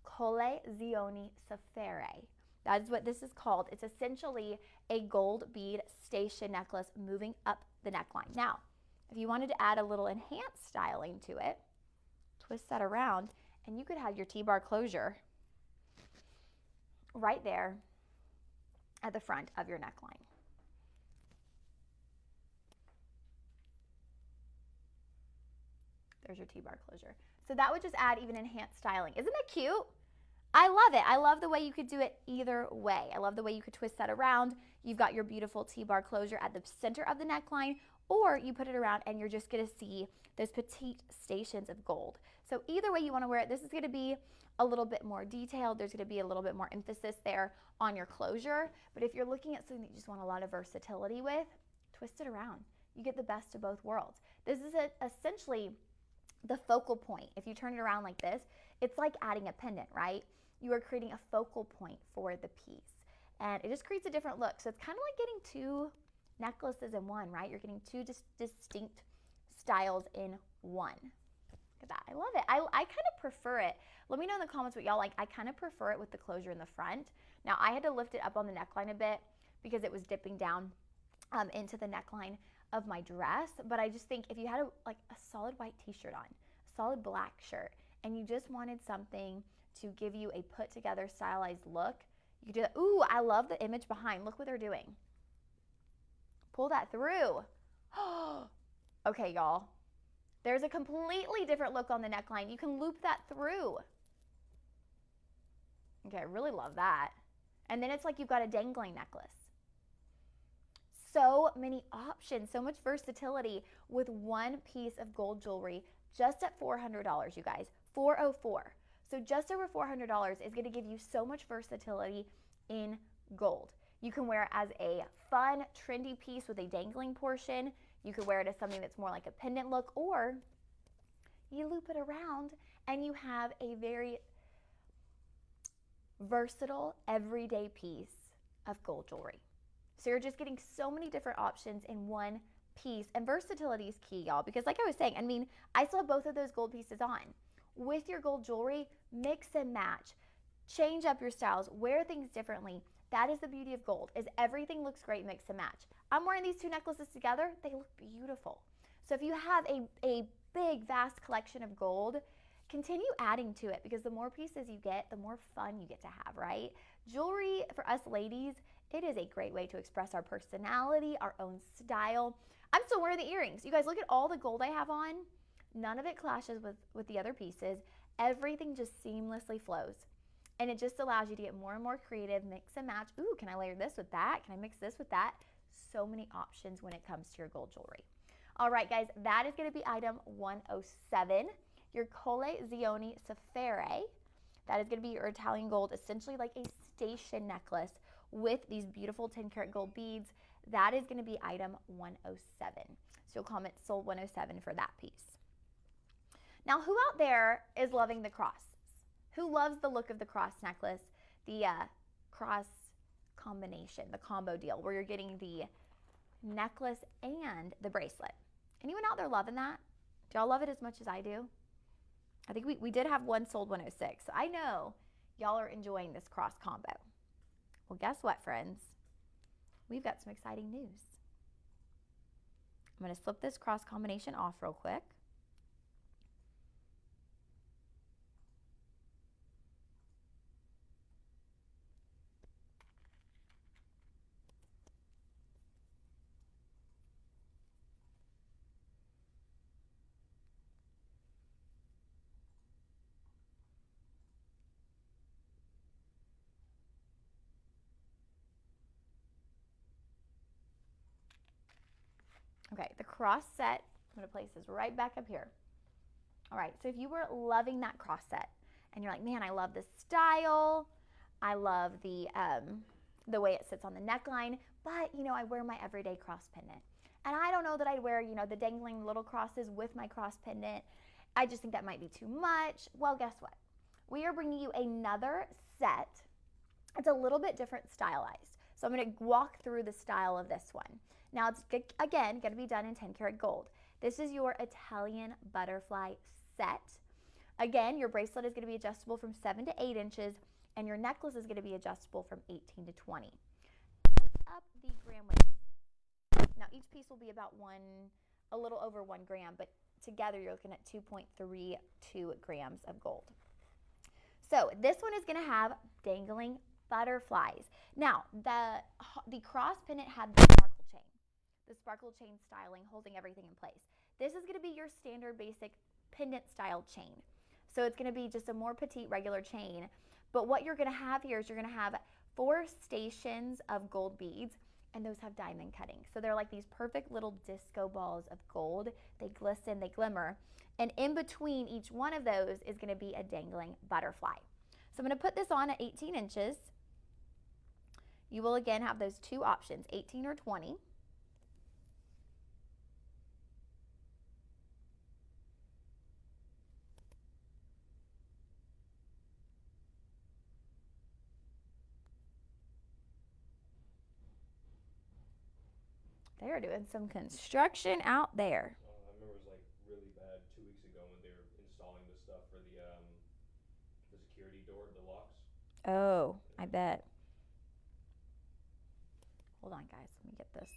Calezione Safere. That is what this is called. It's essentially a gold bead station necklace moving up the neckline. Now, if you wanted to add a little enhanced styling to it, twist that around, and you could have your T-bar closure right there at the front of your neckline. There's your T-bar closure. So that would just add even enhanced styling. Isn't that cute? I love it. I love the way you could do it either way. I love the way you could twist that around. You've got your beautiful T-bar closure at the center of the neckline, or you put it around and you're just gonna see those petite stations of gold. So either way you wanna wear it, this is gonna be a little bit more detailed. There's gonna be a little bit more emphasis there on your closure. But if you're looking at something that you just want a lot of versatility with, twist it around. You get the best of both worlds. This is essentially the focal point. If you turn it around like this, it's like adding a pendant, right? You are creating a focal point for the piece. And it just creates a different look. So it's kind of like getting two necklaces in one, right? You're getting two distinct styles in one. Look at that. I love it. I kind of prefer it. Let me know in the comments what y'all like. I kind of prefer it with the closure in the front. Now, I had to lift it up on the neckline a bit because it was dipping down into the neckline of my dress. But I just think if you had a solid white t-shirt on, a solid black shirt, and you just wanted something to give you a put together stylized look, you could do that. Ooh, I love the image behind. Look what they're doing. Pull that through. Okay, y'all. There's a completely different look on the neckline. You can loop that through. Okay, I really love that. And then it's like you've got a dangling necklace. So many options, so much versatility with one piece of gold jewelry just at $400, you guys. $404. So just over $400 is going to give you so much versatility in gold. You can wear it as a fun, trendy piece with a dangling portion. You could wear it as something that's more like a pendant look, or you loop it around and you have a very versatile, everyday piece of gold jewelry. So you're just getting so many different options in one piece, and versatility is key, y'all, because like I was saying, I mean, I still have both of those gold pieces on. With your gold jewelry, mix and match, change up your styles, wear things differently. That is the beauty of gold, is everything looks great mix and match. I'm wearing these two necklaces together, they look beautiful. So if you have a big, vast collection of gold, continue adding to it, because the more pieces you get, the more fun you get to have, right? Jewelry, for us ladies, it is a great way to express our personality, our own style. I'm still wearing the earrings. You guys, look at all the gold I have on. None of it clashes with the other pieces. Everything just seamlessly flows. And it just allows you to get more and more creative, mix and match. Ooh, can I layer this with that? Can I mix this with that? So many options when it comes to your gold jewelry. All right, guys, that is going to be item 107, your Colle Zioni Safere. That is going to be your Italian gold, essentially like a station necklace with these beautiful 10-karat gold beads. That is going to be item 107. So you'll comment sold 107 for that piece. Now, who out there is loving the cross? Who loves the look of the cross necklace, the cross combination, the combo deal, where you're getting the necklace and the bracelet? Anyone out there loving that? Do y'all love it as much as I do? I think we did have one sold 106. So I know y'all are enjoying this cross combo. Well, guess what, friends? We've got some exciting news. I'm going to slip this cross combination off real quick. Okay, the cross set, I'm going to place this right back up here. All right, so if you were loving that cross set and you're like, man, I love the style, I love the way it sits on the neckline, but you know, I wear my everyday cross pendant. And I don't know that I'd wear, you know, the dangling little crosses with my cross pendant. I just think that might be too much. Well, guess what? We are bringing you another set. It's a little bit different stylized. So I'm going to walk through the style of this one. Now it's, again, going to be done in 10-karat gold. This is your Italian butterfly set. Again, your bracelet is going to be adjustable from 7 to 8 inches, and your necklace is going to be adjustable from 18 to 20. Up the gram weight. Now each piece will be about a little over 1 gram, but together you're looking at 2.32 grams of gold. So this one is going to have dangling butterflies. Now the cross pendant had the sparkle chain styling holding everything in place. This is going to be your standard basic pendant style chain. So it's going to be just a more petite regular chain, But what you're gonna have here is you're gonna have 4 stations of gold beads, and those have diamond cutting. So they're like these perfect little disco balls of gold. They glisten, they glimmer. And in between each one of those is gonna be a dangling butterfly. So I'm gonna put this on at 18 inches. You will again have those 2 options, 18 or 20. They're doing some construction out there. I remember it was like really bad 2 weeks ago when they were installing the stuff for the security door, the locks. Oh, I bet. Hold on, guys. Let me get this.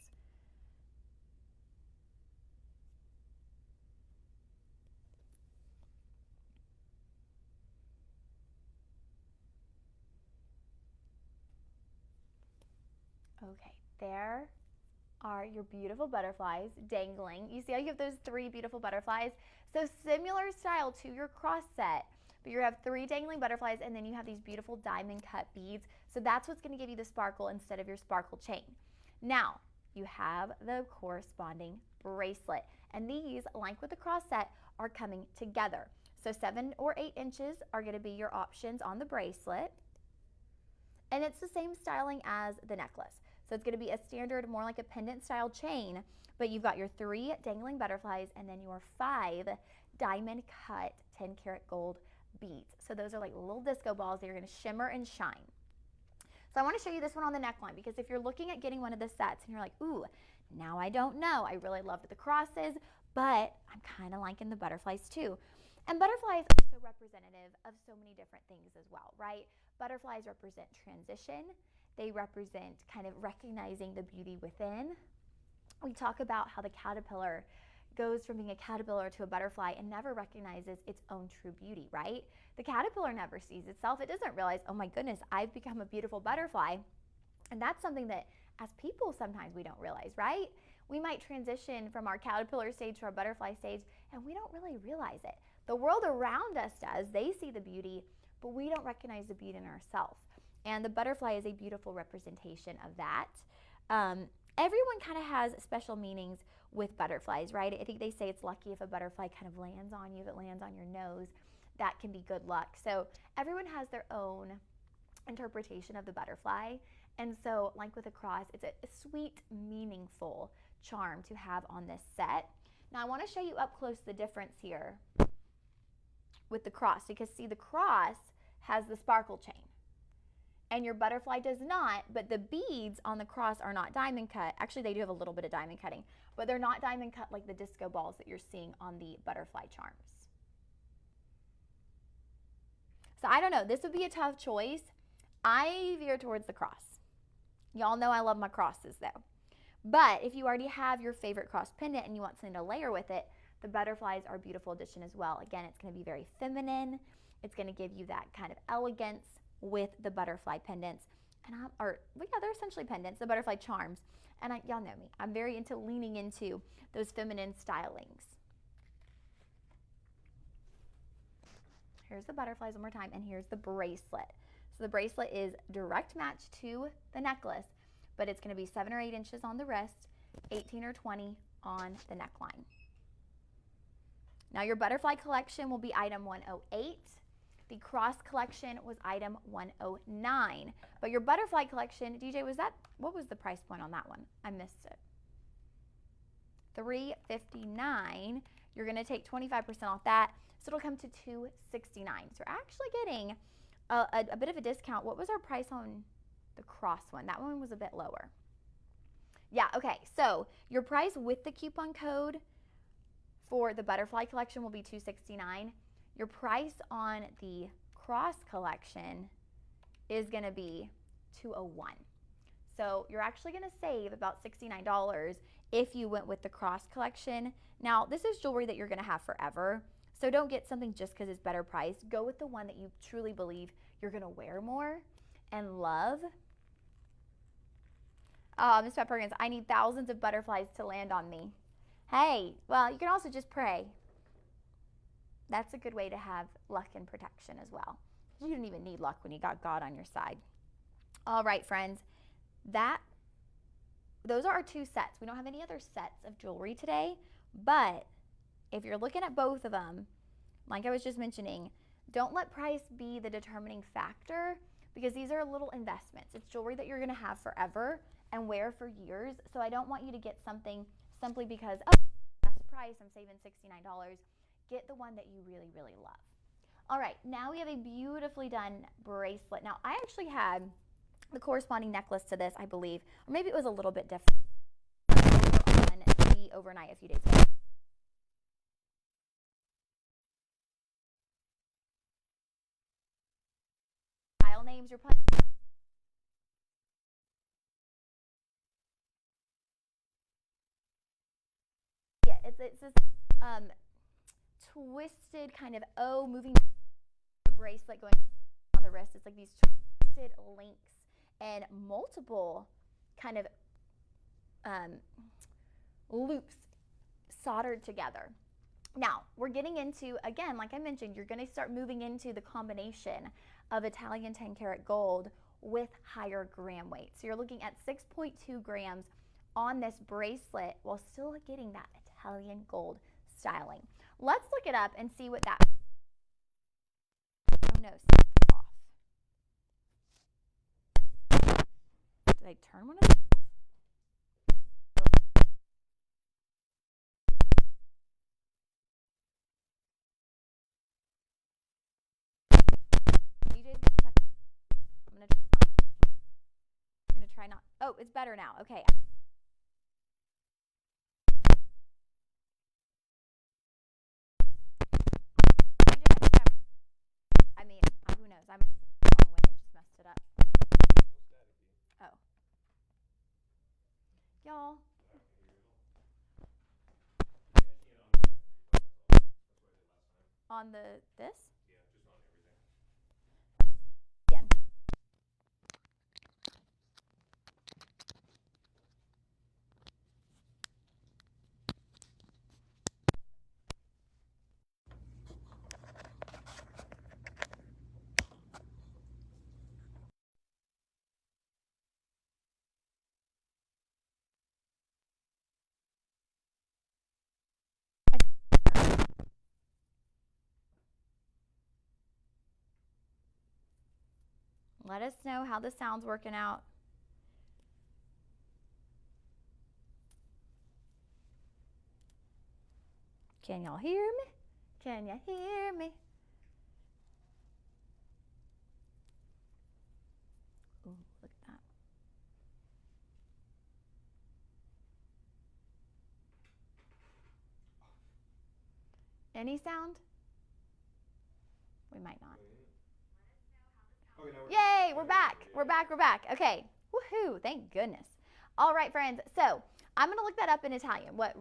Okay, there are your beautiful butterflies dangling. You see how you have those 3 beautiful butterflies? So similar style to your cross set, but you have 3 dangling butterflies, and then you have these beautiful diamond cut beads. So that's what's gonna give you the sparkle instead of your sparkle chain. Now, you have the corresponding bracelet, and these, like with the cross set, are coming together. So 7 or 8 inches are gonna be your options on the bracelet, and it's the same styling as the necklace. So it's gonna be a standard, more like a pendant style chain, but you've got your 3 dangling butterflies and then your 5 diamond cut 10 karat gold beads. So those are like little disco balls that are gonna shimmer and shine. So I wanna show you this one on the neckline, because if you're looking at getting one of the sets and you're like, ooh, now I don't know, I really loved the crosses, but I'm kinda liking the butterflies too. And butterflies are so representative of so many different things as well, right? Butterflies represent transition. They represent kind of recognizing the beauty within. We talk about how the caterpillar goes from being a caterpillar to a butterfly and never recognizes its own true beauty, right? The caterpillar never sees itself. It doesn't realize, oh my goodness, I've become a beautiful butterfly. And that's something that as people sometimes we don't realize, right? We might transition from our caterpillar stage to our butterfly stage and we don't really realize it. The world around us does. They see the beauty, but we don't recognize the beauty in ourselves. And the butterfly is a beautiful representation of that. Everyone kind of has special meanings with butterflies, right? I think they say it's lucky if a butterfly kind of lands on you, if it lands on your nose, that can be good luck. So everyone has their own interpretation of the butterfly. And so, like with a cross, it's a sweet, meaningful charm to have on this set. Now I want to show you up close the difference here with the cross, because see, the cross has the sparkle chain and your butterfly does not, but the beads on the cross are not diamond cut. Actually, they do have a little bit of diamond cutting, but they're not diamond cut like the disco balls that you're seeing on the butterfly charms. So I don't know, this would be a tough choice. I veer towards the cross. Y'all know I love my crosses though. But if you already have your favorite cross pendant and you want something to layer with it, the butterflies are a beautiful addition as well. Again, it's going to be very feminine. It's going to give you that kind of elegance with the butterfly pendants. And they're essentially pendants, the butterfly charms. And y'all know me. I'm very into leaning into those feminine stylings. Here's the butterflies one more time, and here's the bracelet. So the bracelet is direct match to the necklace, but it's going to be 7 or 8 inches on the wrist, 18 or 20 on the neckline. Now your butterfly collection will be item 108. The cross collection was item 109. But your butterfly collection, DJ, what was the price point on that one? I missed it. $359. You're going to take 25% off that, so it'll come to $269. So we're actually getting a bit of a discount. What was our price on the cross one? That one was a bit lower. Yeah, okay. So your price with the coupon code for the butterfly collection will be $269. Your price on the cross collection is going to be $201. So you're actually going to save about $69 if you went with the cross collection. Now, this is jewelry that you're going to have forever. So don't get something just because it's better priced. Go with the one that you truly believe you're going to wear more and love. Ms. Pat Perkins, I need thousands of butterflies to land on me. Hey, well, you can also just pray. That's a good way to have luck and protection as well. you didn't even need luck when you got God on your side. All right, friends, those are our 2 sets. We don't have any other sets of jewelry today, but if you're looking at both of them, like I was just mentioning, don't let price be the determining factor, because these are little investments. It's jewelry that you're gonna have forever and wear for years. So I don't want you to get something simply because, oh, best price, I'm saving $69. Get the one that you really, really love. All right, now we have a beautifully done bracelet. Now, I actually had the corresponding necklace to this, I believe, or maybe it was a little bit different, over on the overnight a few days ago. File names you're playing. Yeah, it's this twisted kind of moving bracelet going on the wrist. It's like these twisted links and multiple kind of loops soldered together. Now, we're getting into, again, like I mentioned, you're going to start moving into the combination of Italian 10 karat gold with higher gram weight. So you're looking at 6.2 grams on this bracelet while still getting that Italian gold styling. Let's look it up and see what that, oh no, off. Did I turn one of these? I'm gonna try not. Oh, it's better now. Okay. I mean, who knows? I'm wrong way and just messed it up. Oh, y'all. On this? Yeah, just on everything. Again. Let us know how the sound's working out. Can y'all hear me? Can you hear me? Ooh, look at that. Any sound? We might not. Okay, now Yay, we're back. We're back. Okay. Woohoo, thank goodness. All right, friends. So I'm going to look that up in Italian, what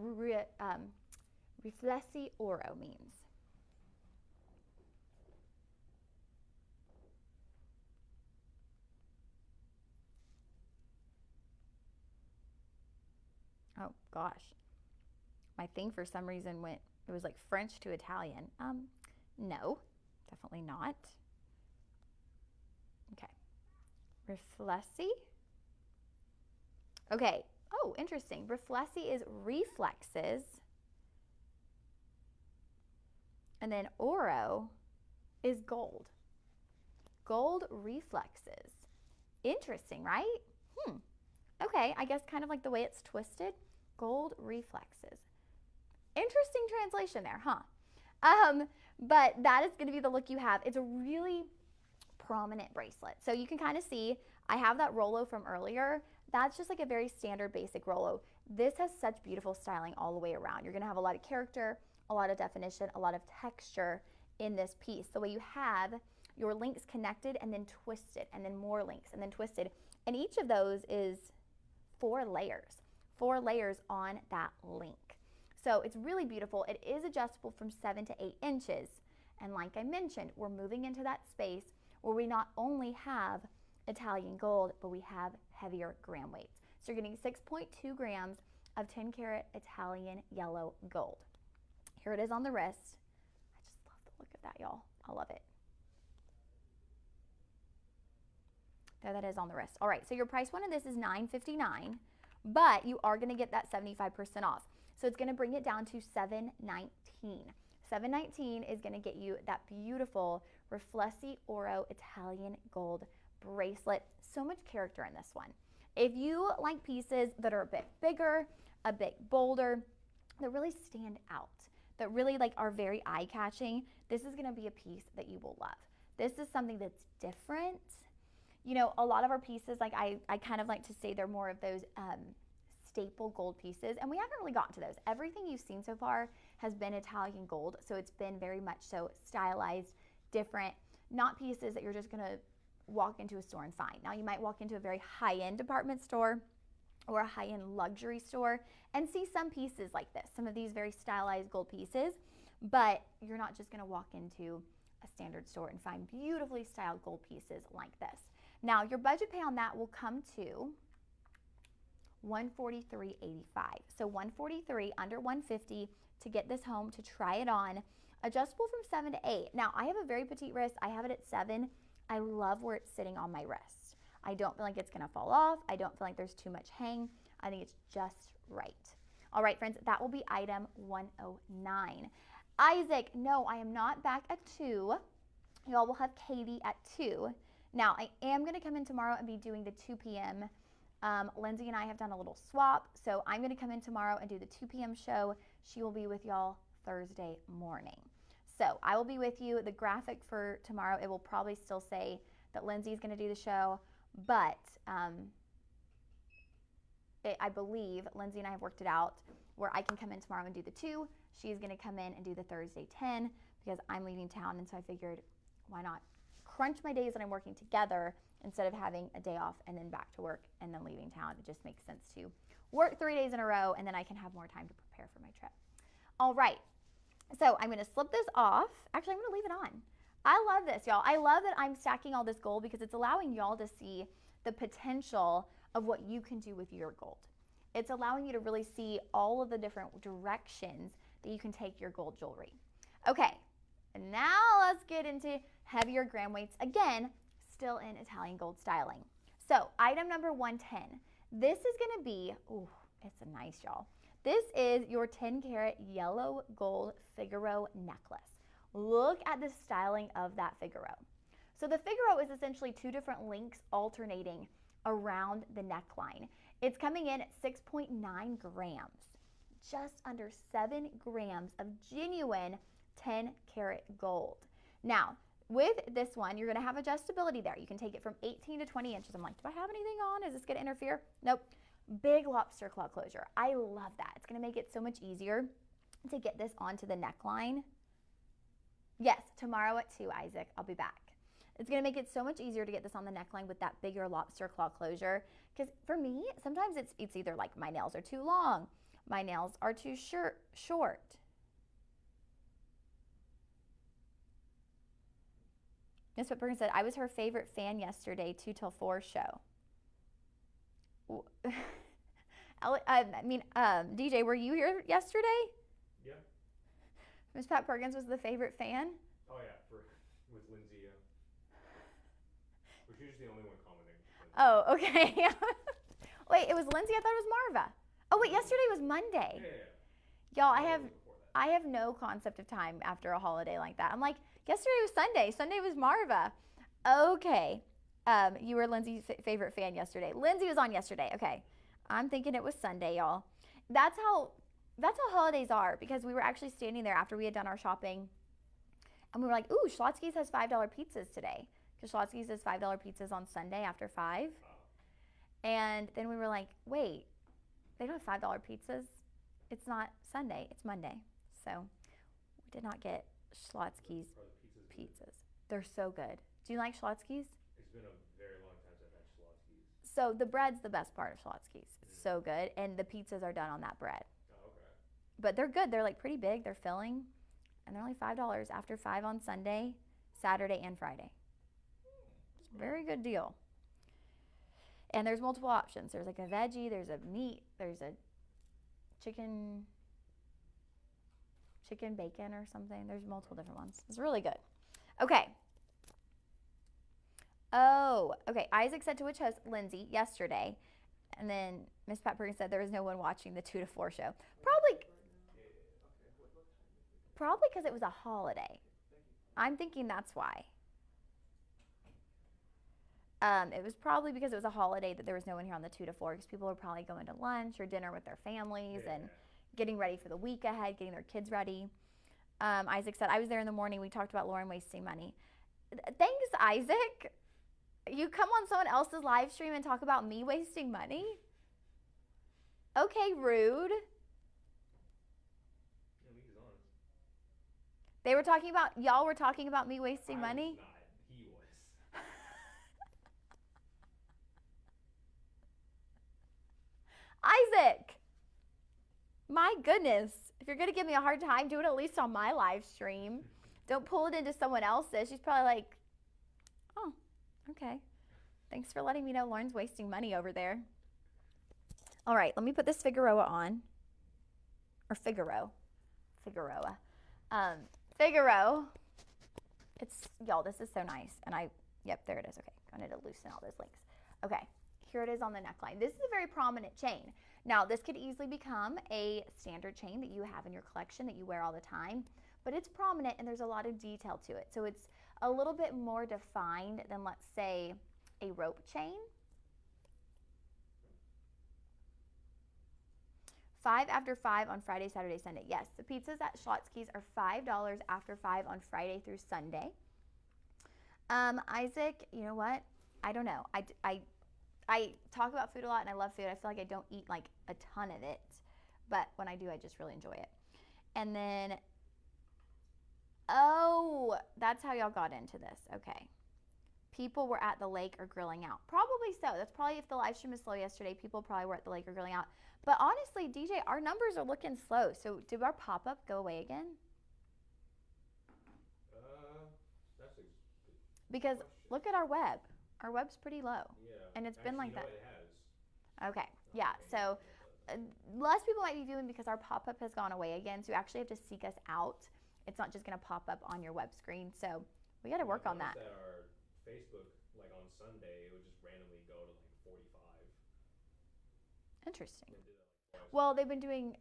riflessi oro means. Oh, gosh. My thing for some reason went, it was like French to Italian. No, definitely not. Okay. Riflessi. Okay. Oh, interesting. Riflessi is reflexes. And then oro is gold. Gold reflexes. Interesting, right? Okay, I guess kind of like the way it's twisted. Gold reflexes. Interesting translation there, huh? But that is going to be the look you have. It's a really prominent bracelet. So you can kind of see, I have that Rolo from earlier. That's just like a very standard basic Rolo. This has such beautiful styling all the way around. You're going to have a lot of character, a lot of definition, a lot of texture in this piece. The way you have your links connected and then twisted, and then more links and then twisted. And each of those is 4 layers on that link. So it's really beautiful. It is adjustable from 7 to 8 inches. And like I mentioned, we're moving into that space where we not only have Italian gold, but we have heavier gram weights. So you're getting 6.2 grams of 10 karat Italian yellow gold. Here it is on the wrist. I just love the look of that, y'all. I love it. There that is on the wrist. All right, so your price point of this is $9.59, but you are gonna get that 75% off. So it's gonna bring it down to $7.19. $7.19 is gonna get you that beautiful Riflessi Oro Italian gold bracelet. So much character in this one. If you like pieces that are a bit bigger, a bit bolder, that really stand out, that really like are very eye-catching, this is gonna be a piece that you will love. This is something that's different. You know, a lot of our pieces, like I kind of like to say they're more of those staple gold pieces, and we haven't really gotten to those. Everything you've seen so far has been Italian gold, so it's been very much so stylized, different, not pieces that you're just gonna walk into a store and find. Now you might walk into a very high-end department store or a high-end luxury store and see some pieces like this, some of these very stylized gold pieces, but you're not just gonna walk into a standard store and find beautifully styled gold pieces like this. Now your budget pay on that will come to $143.85. So $143 under $150 to get this home, to try it on. Adjustable from 7 to 8. Now I have a very petite wrist. I have it at 7. I love where it's sitting on my wrist. I don't feel like it's gonna fall off. I don't feel like there's too much hang. I think it's just right. All right, friends, that will be item 109. Isaac, no, I am not back at 2. Y'all will have Katie at 2. Now, I am gonna come in tomorrow and be doing the 2 p.m. Lindsay and I have done a little swap, so I'm gonna come in tomorrow and do the 2 p.m. show. She will be with y'all Thursday morning. So I will be with you. The graphic for tomorrow, it will probably still say that Lindsay's gonna do the show, but I believe Lindsay and I have worked it out where I can come in tomorrow and do the 2. She's gonna come in and do the Thursday 10 because I'm leaving town, and so I figured why not crunch my days that I'm working together instead of having a day off and then back to work and then leaving town. It just makes sense to work 3 days in a row, and then I can have more time to prepare for my trip. All right, so I'm gonna slip this off. Actually, I'm gonna leave it on. I love this, y'all. I love that I'm stacking all this gold because it's allowing y'all to see the potential of what you can do with your gold. It's allowing you to really see all of the different directions that you can take your gold jewelry. Okay, and now let's get into heavier gram weights. Again, still in Italian gold styling. So item number 110. This is gonna be, ooh, it's a nice, y'all. This is your 10 karat yellow gold Figaro necklace. Look at the styling of that Figaro. So the Figaro is essentially 2 different links alternating around the neckline. It's coming in at 6.9 grams, just under 7 grams of genuine 10 karat gold. Now, with this one, you're gonna have adjustability there. You can take it from 18 to 20 inches. I'm like, do I have anything on? Is this gonna interfere? Nope. Big lobster claw closure. I love that. It's gonna make it so much easier to get this onto the neckline. Yes, tomorrow at 2, Isaac, I'll be back. It's gonna make it so much easier to get this on the neckline with that bigger lobster claw closure. Because for me, sometimes it's either like my nails are too long, my nails are too short. That's what Bergen said. I was her favorite fan yesterday, 2 till 4 show. DJ, were you here yesterday? Yeah. Miss Pat Perkins was the favorite fan? Oh yeah, with Lindsay, yeah. But she was the only one commenting. Oh, okay. Wait, it was Lindsay? I thought it was Marva. Oh wait, yesterday was Monday. Yeah. Y'all, I have no concept of time after a holiday like that. I'm like, yesterday was Sunday. Sunday was Marva. Okay. You were Lindsay's favorite fan yesterday. Lindsay was on yesterday. Okay. I'm thinking it was Sunday, y'all. That's how holidays are, because we were actually standing there after we had done our shopping and we were like, ooh, Schlotzsky's has $5 pizzas today. Because Schlotzsky's has $5 pizzas on Sunday after 5. And then we were like, wait, they don't have $5 pizzas. It's not Sunday, it's Monday. So we did not get Schlotzsky's pizzas. They're so good. Do you like Schlotzsky's? It's been a very long time since I've had Schlotzsky's. So the bread's the best part of Schlotzsky's. It's so good. And the pizzas are done on that bread. Oh, okay. But they're good. They're like pretty big. They're filling. And they're only $5 after 5 on Sunday, Saturday, and Friday. It's a very good deal. And there's multiple options. There's like a veggie, there's a meat, there's a chicken bacon or something. There's multiple different ones. It's really good. Okay. Oh, okay. Isaac said to which host? Lindsay, yesterday. And then Miss Pat Perkins said there was no one watching the 2 to 4 show. Probably because it was a holiday. I'm thinking that's why. It was probably because it was a holiday that there was no one here on the 2 to 4 because people were probably going to lunch or dinner with their families and getting ready for the week ahead, getting their kids ready. Isaac said, I was there in the morning. We talked about Lauren wasting money. Thanks, Isaac. You come on someone else's live stream and talk about me wasting money? Okay, rude. They were talking about, y'all were talking about me wasting money? Not. He was. Isaac! My goodness. If you're going to give me a hard time, do it at least on my live stream. Don't pull it into someone else's. She's probably like, oh, okay. Thanks for letting me know Lauren's wasting money over there. All right, let me put this Figueroa on. Or Figaro. Figueroa. Figaro. It's, y'all, this is so nice. And yep, there it is. Okay, I need to loosen all those links. Okay, here it is on the neckline. This is a very prominent chain. Now, this could easily become a standard chain that you have in your collection that you wear all the time, but it's prominent and there's a lot of detail to it. So it's a little bit more defined than, let's say, a rope chain. 5 after 5 on Friday, Saturday, Sunday. Yes, the pizzas at Schlotzsky's are $5 after 5 on Friday through Sunday. Isaac, you know what? I don't know. I talk about food a lot and I love food. I feel like I don't eat like a ton of it, but when I do, I just really enjoy it. And then, oh, that's how y'all got into this. Okay. People were at the lake or grilling out. Probably so. That's probably if the live stream was slow yesterday, people probably were at the lake or grilling out. But honestly, DJ, our numbers are looking slow. So did our pop-up go away again? That's a good because question. Look at our web. Our web's pretty low. Yeah. And it's been like that. It has. Okay. Yeah. So less people might be viewing because our pop-up has gone away again. So you actually have to seek us out. It's not just going to pop up on your web screen. So we got to work on that. Our Facebook, like on Sunday, it would just randomly go to like 45. Interesting. Well, they've been doing,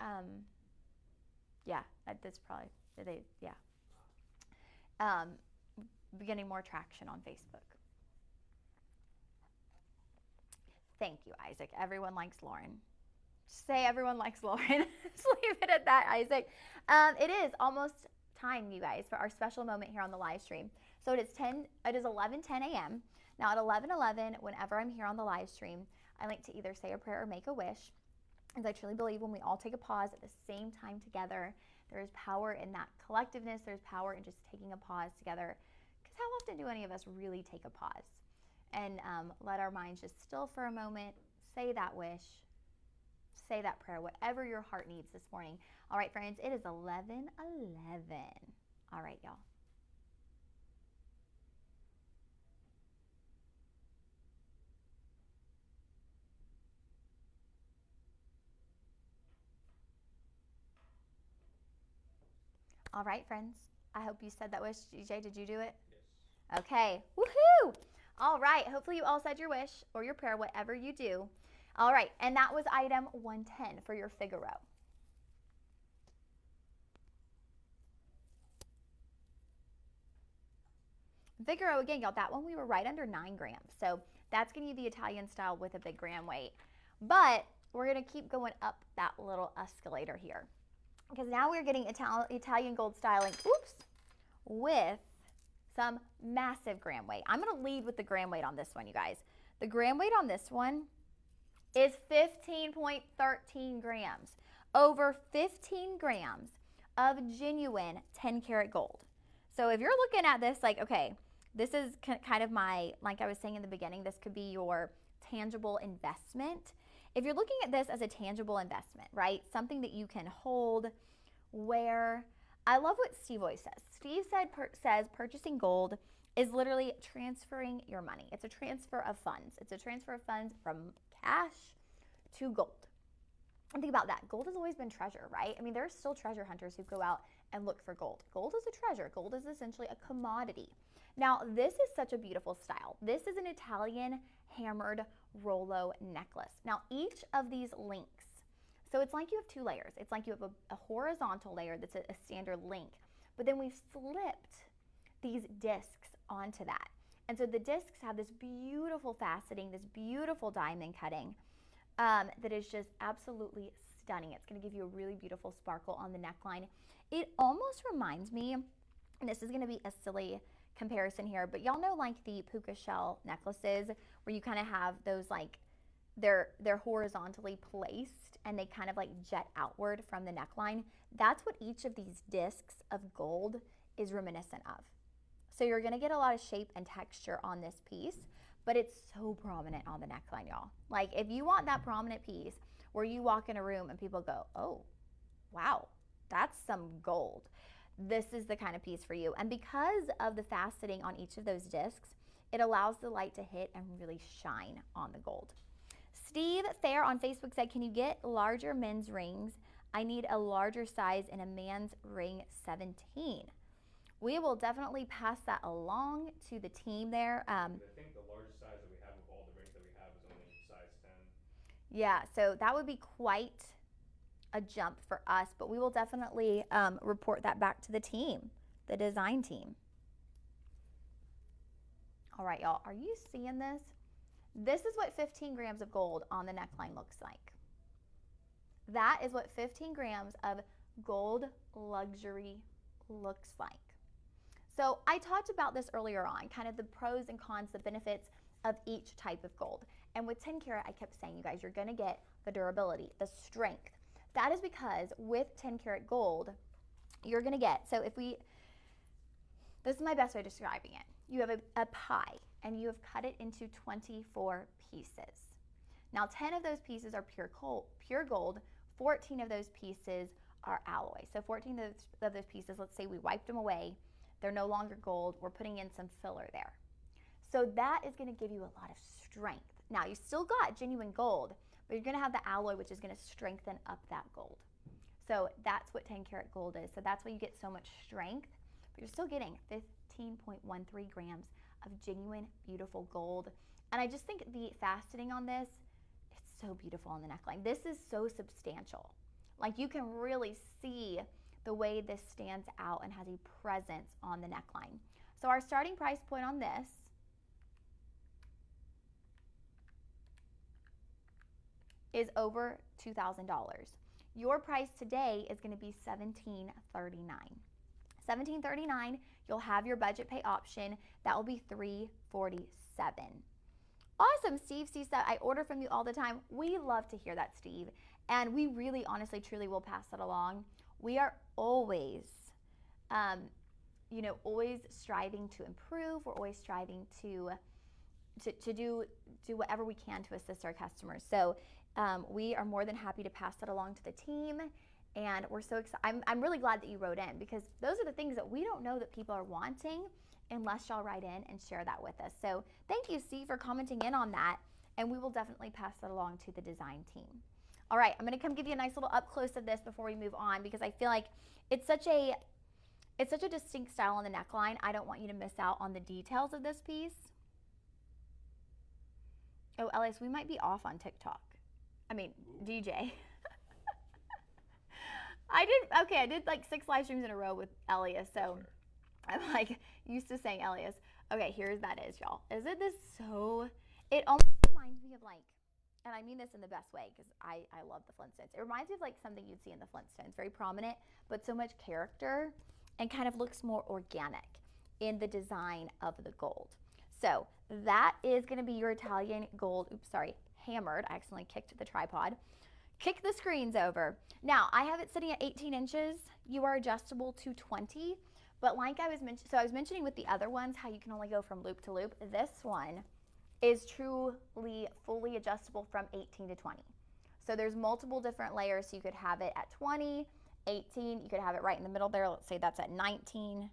yeah, that's probably, getting more traction on Facebook. Thank you, Isaac. Everyone likes Lauren. Just say everyone likes Lauren. Just leave it at that, Isaac. It is almost time, you guys, for our special moment here on the live stream. So it is 11:10 a.m. Now at 11:11, whenever I'm here on the live stream, I like to either say a prayer or make a wish. As I truly believe when we all take a pause at the same time together, there is power in that collectiveness. There's power in just taking a pause together. Because how often do any of us really take a pause and let our minds just still for a moment, say that wish, say that prayer, whatever your heart needs this morning. All right, friends, it is 11:11. All right, y'all. All right, friends. I hope you said that wish. DJ, did you do it? Yes. Okay. Woohoo! All right. Hopefully you all said your wish or your prayer, whatever you do. All right. And that was item 110 for your Figaro. Figaro, again, y'all, that one we were right under 9 grams. So that's going to be the Italian style with a big gram weight. But we're going to keep going up that little escalator here. Because now we're getting Italian gold styling, with some massive gram weight. I'm going to lead with the gram weight on this one, you guys. The gram weight on this one is 15.13 grams. Over 15 grams of genuine 10 karat gold. So if you're looking at this like, okay, this is kind of my, like I was saying in the beginning, this could be your tangible investment. If you're looking at this as a tangible investment, right? Something that you can hold, wear. I love what Steve always says. Steve says purchasing gold is literally transferring your money. It's a transfer of funds. It's a transfer of funds from cash to gold. And think about that. Gold has always been treasure, right? I mean, there are still treasure hunters who go out and look for gold. Gold is a treasure. Gold is essentially a commodity. Now, this is such a beautiful style. This is an Italian hammered Rollo necklace. Now, each of these links, so it's like you have two layers. It's like you have a horizontal layer that's a standard link, but then we've slipped these discs onto that. And so the discs have this beautiful faceting, this beautiful diamond cutting that is just absolutely stunning. It's going to give you a really beautiful sparkle on the neckline. It almost reminds me, and this is going to be a silly comparison here, but y'all know like the puka shell necklaces where you kind of have those like they're horizontally placed and they kind of like jet outward from the neckline. That's what each of these discs of gold is reminiscent of. So you're going to get a lot of shape and texture on this piece, but it's so prominent on the neckline, y'all. Like if you want that prominent piece where you walk in a room and people go, oh, wow, that's some gold, this is the kind of piece for you. And because of the faceting on each of those discs, it allows the light to hit and really shine on the gold. Steve Fair on Facebook said, can you get larger men's rings? I need a larger size in a man's ring 17. We will definitely pass that along to the team there. I think the largest size that we have of all the rings that we have is only size 10. Yeah, so that would be quite a jump for us, but we will definitely report that back to the team, the design team. All right, y'all, are you seeing this? This is what 15 grams of gold on the neckline looks like. That is what 15 grams of gold luxury looks like. So I talked about this earlier on, kind of the pros and cons, the benefits of each type of gold. And with 10 karat, I kept saying, you guys, you're gonna get the durability, the strength. That is because with 10 karat gold, you're gonna get, so if we, this is my best way of describing it. You have a pie and you have cut it into 24 pieces. Now 10 of those pieces are pure gold, 14 of those pieces are alloy. So 14 of those pieces, let's say we wiped them away, they're no longer gold, we're putting in some filler there. So that is gonna give you a lot of strength. Now you still got genuine gold, but you're gonna have the alloy, which is gonna strengthen up that gold. So that's what 10 karat gold is. So that's why you get so much strength, but you're still getting 15.13 grams of genuine, beautiful gold. And I just think the faceting on this, it's so beautiful on the neckline. This is so substantial. Like you can really see the way this stands out and has a presence on the neckline. So our starting price point on this is over $2,000. Your price today is going to be $1,739. $1,739, you'll have your budget pay option. That will be $347. Awesome, Steve. Steve said, I order from you all the time. We love to hear that, Steve. And we really, honestly, truly will pass that along. We are always, always striving to improve. We're always striving to do whatever we can to assist our customers. So we are more than happy to pass that along to the team. And we're so excited. I'm really glad that you wrote in, because those are the things that we don't know that people are wanting unless y'all write in and share that with us. So thank you, Steve, for commenting in on that. And we will definitely pass that along to the design team. All right, I'm gonna come give you a nice little up close of this before we move on, because I feel like it's such a distinct style on the neckline. I don't want you to miss out on the details of this piece. Oh, Elias, we might be off on TikTok. I mean, DJ. I did like 6 live streams in a row with Elias, so sure. I'm like used to saying Elias. Okay, here's that is, y'all. Isn't this so, it almost reminds me of like, and I mean this in the best way because I love the Flintstones. It reminds me of like something you'd see in the Flintstones, very prominent, but so much character and kind of looks more organic in the design of the gold. So that is gonna be your Italian gold, hammered. I accidentally kicked the tripod. Kick the screens over. Now, I have it sitting at 18 inches. You are adjustable to 20, but like I was mentioning with the other ones, how you can only go from loop to loop. This one is truly fully adjustable from 18 to 20. So there's multiple different layers. So you could have it at 20, 18, you could have it right in the middle there. Let's say that's at 19.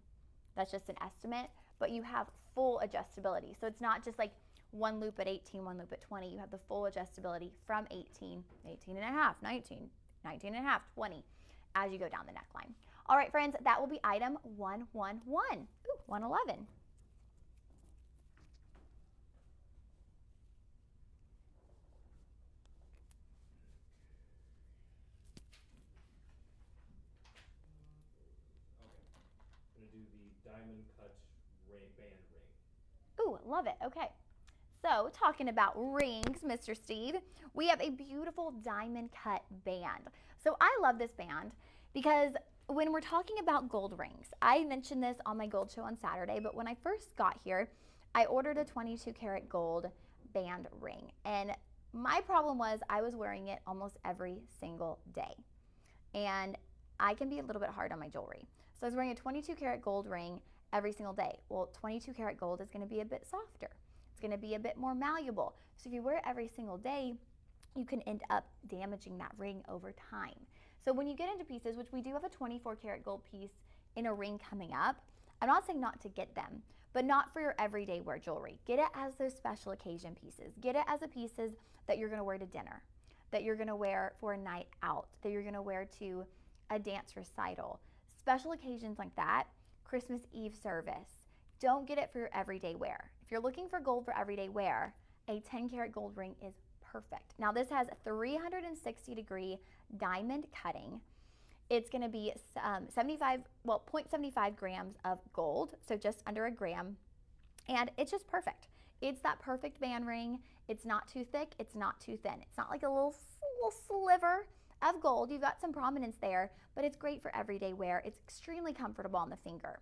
That's just an estimate, but you have full adjustability. So it's not just like one loop at 18, one loop at 20. You have the full adjustability from 18, 18 and a half, 19, 19 and a half, 20, as you go down the neckline. All right, friends, that will be item 111. Ooh, 111. band ring. Ooh, love it. Okay. So, talking about rings, Mr. Steve, we have a beautiful diamond cut band. So, I love this band because when we're talking about gold rings, I mentioned this on my gold show on Saturday, but when I first got here, I ordered a 22 karat gold band ring. And my problem was I was wearing it almost every single day. And I can be a little bit hard on my jewelry. So, I was wearing a 22 karat gold ring every single day. Well, 22 karat gold is going to be a bit softer. It's going to be a bit more malleable. So if you wear it every single day, you can end up damaging that ring over time. So when you get into pieces, which we do have a 24 karat gold piece in a ring coming up, I'm not saying not to get them, but not for your everyday wear jewelry. Get it as those special occasion pieces. Get it as the pieces that you're going to wear to dinner, that you're going to wear for a night out, that you're going to wear to a dance recital. Special occasions like that, Christmas Eve service. Don't get it for your everyday wear. If you're looking for gold for everyday wear, a 10 karat gold ring is perfect. Now this has 360-degree diamond cutting. It's going to be 0.75 grams of gold, so just under a gram, and it's just perfect. It's that perfect band ring. It's not too thick, it's not too thin. It's not like a little sliver of gold. You've got some prominence there, but it's great for everyday wear. It's extremely comfortable on the finger.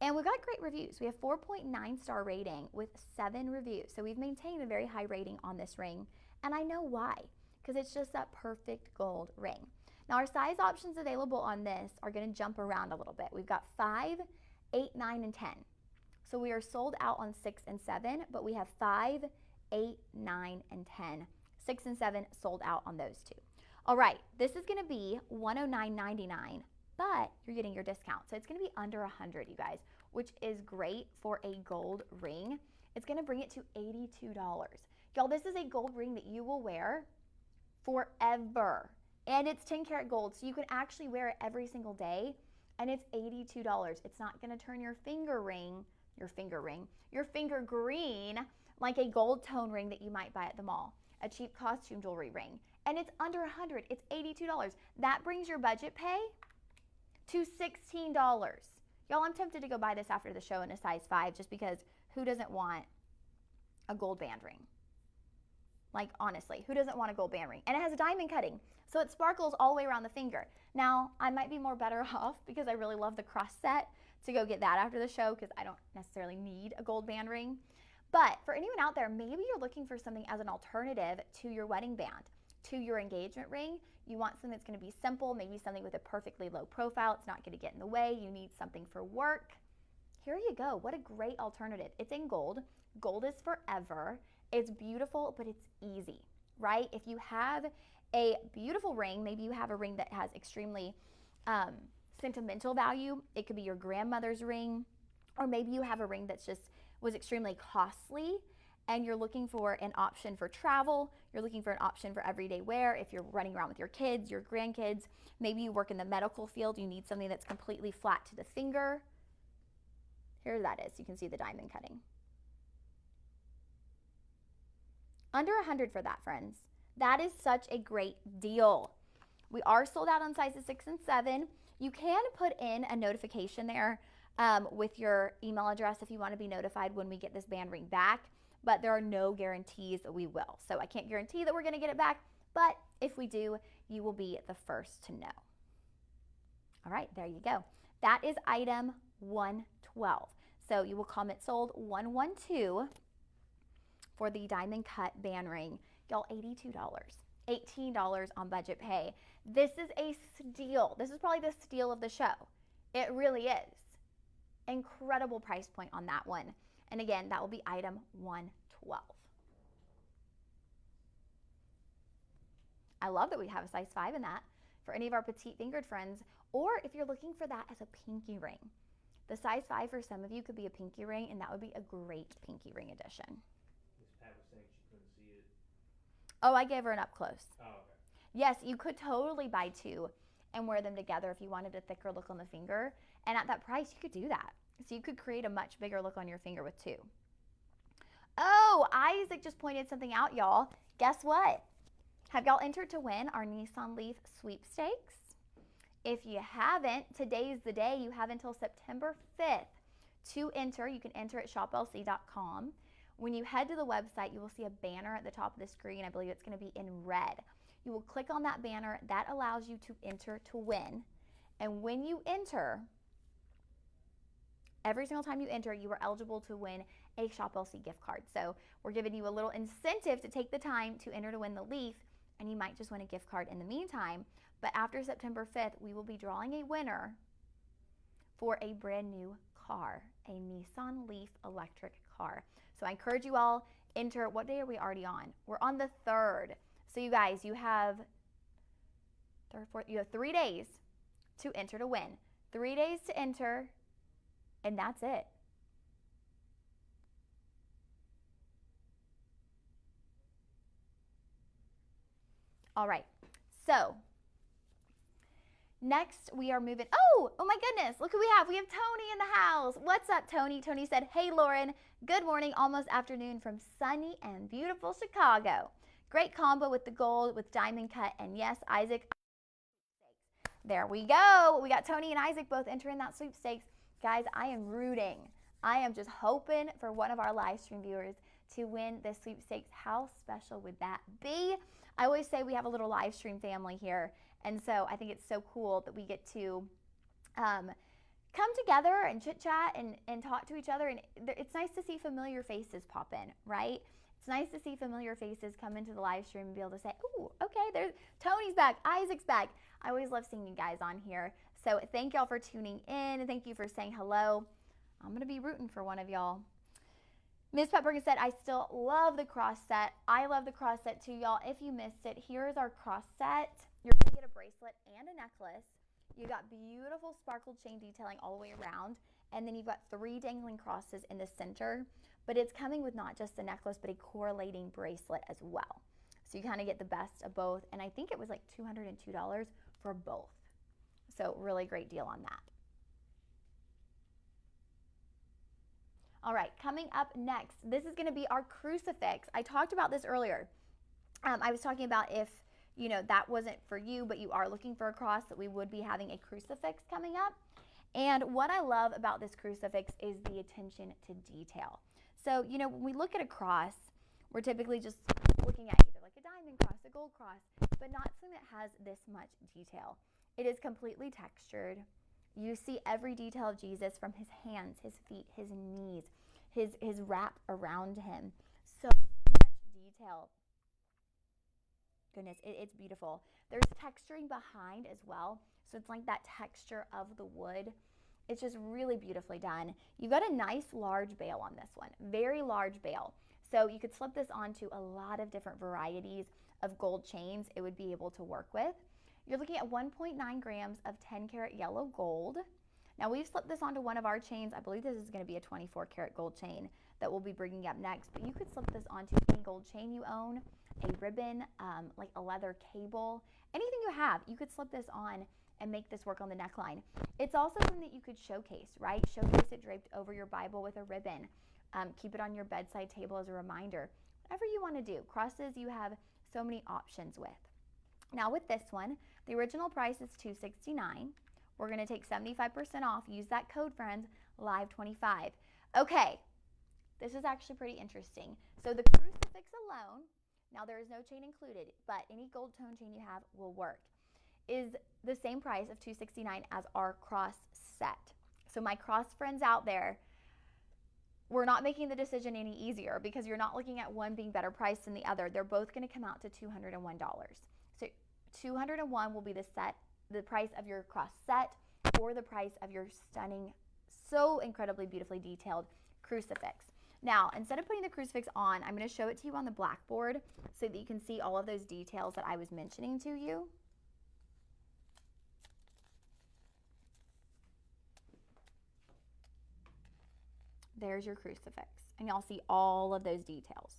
And we've got great reviews. We have 4.9 star rating with 7 reviews. So we've maintained a very high rating on this ring. And I know why, because it's just that perfect gold ring. Now our size options available on this are going to jump around a little bit. We've got 5, 8, 9, and 10. So we are sold out on 6 and 7, but we have 5, 8, 9, and 10. 6 and 7 sold out on those two. All right, this is going to be $109.99. But you're getting your discount. So it's going to be under $100, you guys, which is great for a gold ring. It's going to bring it to $82. Y'all, this is a gold ring that you will wear forever. And it's 10 karat gold, so you can actually wear it every single day, and it's $82. It's not going to turn your finger green like a gold tone ring that you might buy at the mall, a cheap costume jewelry ring. And it's under $100. It's $82. That brings your budget pay to $16. Y'all, I'm tempted to go buy this after the show in a size 5 just because who doesn't want a gold band ring? Like, honestly, who doesn't want a gold band ring? And it has a diamond cutting, so it sparkles all the way around the finger. Now, I might be more better off because I really love the cross set to go get that after the show because I don't necessarily need a gold band ring. But for anyone out there, maybe you're looking for something as an alternative to your wedding band, to your engagement ring. You want something that's going to be simple, maybe something with a perfectly low profile. It's not going to get in the way. You need something for work. Here you go. What a great alternative. It's in gold. Gold is forever. It's beautiful, but it's easy, right? If you have a beautiful ring, maybe you have a ring that has extremely sentimental value. It could be your grandmother's ring, or maybe you have a ring that's just was extremely costly and you're looking for an option for travel, you're looking for an option for everyday wear, if you're running around with your kids, your grandkids, maybe you work in the medical field, you need something that's completely flat to the finger. Here that is, you can see the diamond cutting. Under $100 for that, friends. That is such a great deal. We are sold out on sizes 6 and 7. You can put in a notification there with your email address if you want to be notified when we get this band ring back. But there are no guarantees that we will. So I can't guarantee that we're going to get it back, but if we do, you will be the first to know. All right, there you go. That is item 112. So you will comment sold 112 for the diamond cut band ring. Y'all, $82, $18 on budget pay. This is a steal. This is probably the steal of the show. It really is. Incredible price point on that one. And again, that will be item 112. I love that we have a size 5 in that for any of our petite fingered friends, or if you're looking for that as a pinky ring. The size 5 for some of you could be a pinky ring, and that would be a great pinky ring addition. Miss Pat was saying she couldn't see it. Oh, I gave her an up close. Oh, okay. Yes, you could totally buy 2 and wear them together if you wanted a thicker look on the finger. And at that price, you could do that. So you could create a much bigger look on your finger with 2. Oh, Isaac just pointed something out, y'all. Guess what? Have y'all entered to win our Nissan Leaf sweepstakes? If you haven't, today's the day. You have until September 5th To enter, you can enter at shoplc.com. When you head to the website, you will see a banner at the top of the screen. I believe it's going to be in red. You will click on that banner. That allows you to enter to win. And when you enter, every single time you enter, you are eligible to win a ShopLC gift card. So we're giving you a little incentive to take the time to enter to win the Leaf, and you might just win a gift card in the meantime. But after September 5th, we will be drawing a winner for a brand new car, a Nissan Leaf electric car. So I encourage you all, enter. What day are we already on? We're on the 3rd. So you guys, you have 3 days to enter to win. 3 days to enter, and that's it. All right, so next we are moving. Oh my goodness, look who we have. We have Tony in the house. What's up, Tony? Tony said, hey, Lauren, good morning, almost afternoon from sunny and beautiful Chicago. Great combo with the gold with diamond cut, and yes, Isaac. There we go. We got Tony and Isaac both entering that sweepstakes. Guys, I am rooting. I am just hoping for one of our live stream viewers to win this sweepstakes. How special would that be? I always say we have a little live stream family here, and so I think it's so cool that we get to come together and chit chat and talk to each other. And it's nice to see familiar faces pop in, right? It's nice to see familiar faces come into the live stream and be able to say, ooh, okay, there's Tony's back, Isaac's back. I always love seeing you guys on here. So thank y'all for tuning in, and thank you for saying hello. I'm going to be rooting for one of y'all. Ms. Pepperkin said, I still love the cross set. I love the cross set too, y'all. If you missed it, here's our cross set. You're going to get a bracelet and a necklace. You got beautiful sparkle chain detailing all the way around, and then you've got 3 dangling crosses in the center. But it's coming with not just the necklace, but a correlating bracelet as well. So you kind of get the best of both, and I think it was like $202 for both. So really great deal on that. All right, coming up next, this is going to be our crucifix. I talked about this earlier. I was talking about if, that wasn't for you, but you are looking for a cross, that we would be having a crucifix coming up. And what I love about this crucifix is the attention to detail. So, when we look at a cross, we're typically just looking at either like a diamond cross, a gold cross, but not something that has this much detail. It is completely textured. You see every detail of Jesus, from his hands, his feet, his knees, his wrap around him. So much detail. Goodness, it's beautiful. There's texturing behind as well. So it's like that texture of the wood. It's just really beautifully done. You've got a nice large bail on this one, very large bail. So you could slip this onto a lot of different varieties of gold chains it would be able to work with. You're looking at 1.9 grams of 10 karat yellow gold. Now we've slipped this onto one of our chains. I believe this is going to be a 24 karat gold chain that we'll be bringing up next, but you could slip this onto any gold chain you own, a ribbon, like a leather cable, anything you have, you could slip this on and make this work on the neckline. It's also something that you could showcase, right? Showcase it draped over your Bible with a ribbon. Keep it on your bedside table as a reminder. Whatever you want to do. Crosses you have so many options with. Now with this one, the original price is $269. We're going to take 75% off. Use that code, friends, live25. Okay, this is actually pretty interesting. So the crucifix alone, now there is no chain included, but any gold tone chain you have will work, is the same price of $269 as our cross set. So my cross friends out there, we're not making the decision any easier because you're not looking at one being better priced than the other. They're both going to come out to $201. So $201 will be the price of your cross set, or the price of your stunning, so incredibly beautifully detailed crucifix. Now, instead of putting the crucifix on, I'm going to show it to you on the blackboard so that you can see all of those details that I was mentioning to you. There's your crucifix, and y'all see all of those details.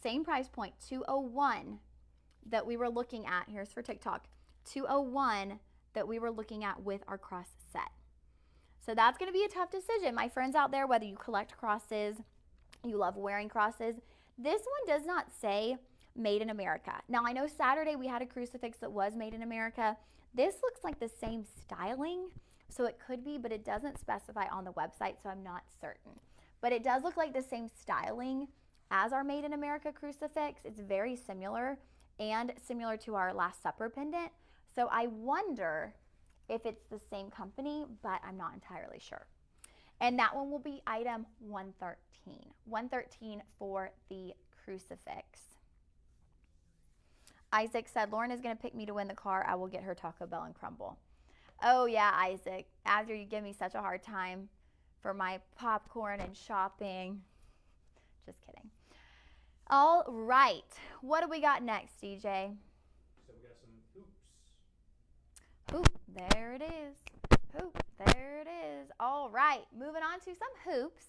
Same price point, $201 that we were looking at. Here's for TikTok, $201 that we were looking at with our cross set. So that's going to be a tough decision, my friends out there, whether you collect crosses, you love wearing crosses. This one does not say made in America. Now, I know Saturday we had a crucifix that was made in America. This looks like the same styling, so it could be, but it doesn't specify on the website, so I'm not certain. But it does look like the same styling as our Made in America crucifix. It's very similar and similar to our Last Supper pendant. So I wonder if it's the same company, but I'm not entirely sure. And that one will be item 113. 113 for the crucifix. Isaac said, Lauren is going to pick me to win the car. I will get her Taco Bell and crumble. Oh, yeah, Isaac. After you give me such a hard time for my popcorn and shopping. Just kidding. All right. What do we got next, DJ? So we got some hoops. Hoop. There it is. Hoop. There it is. All right. Moving on to some hoops.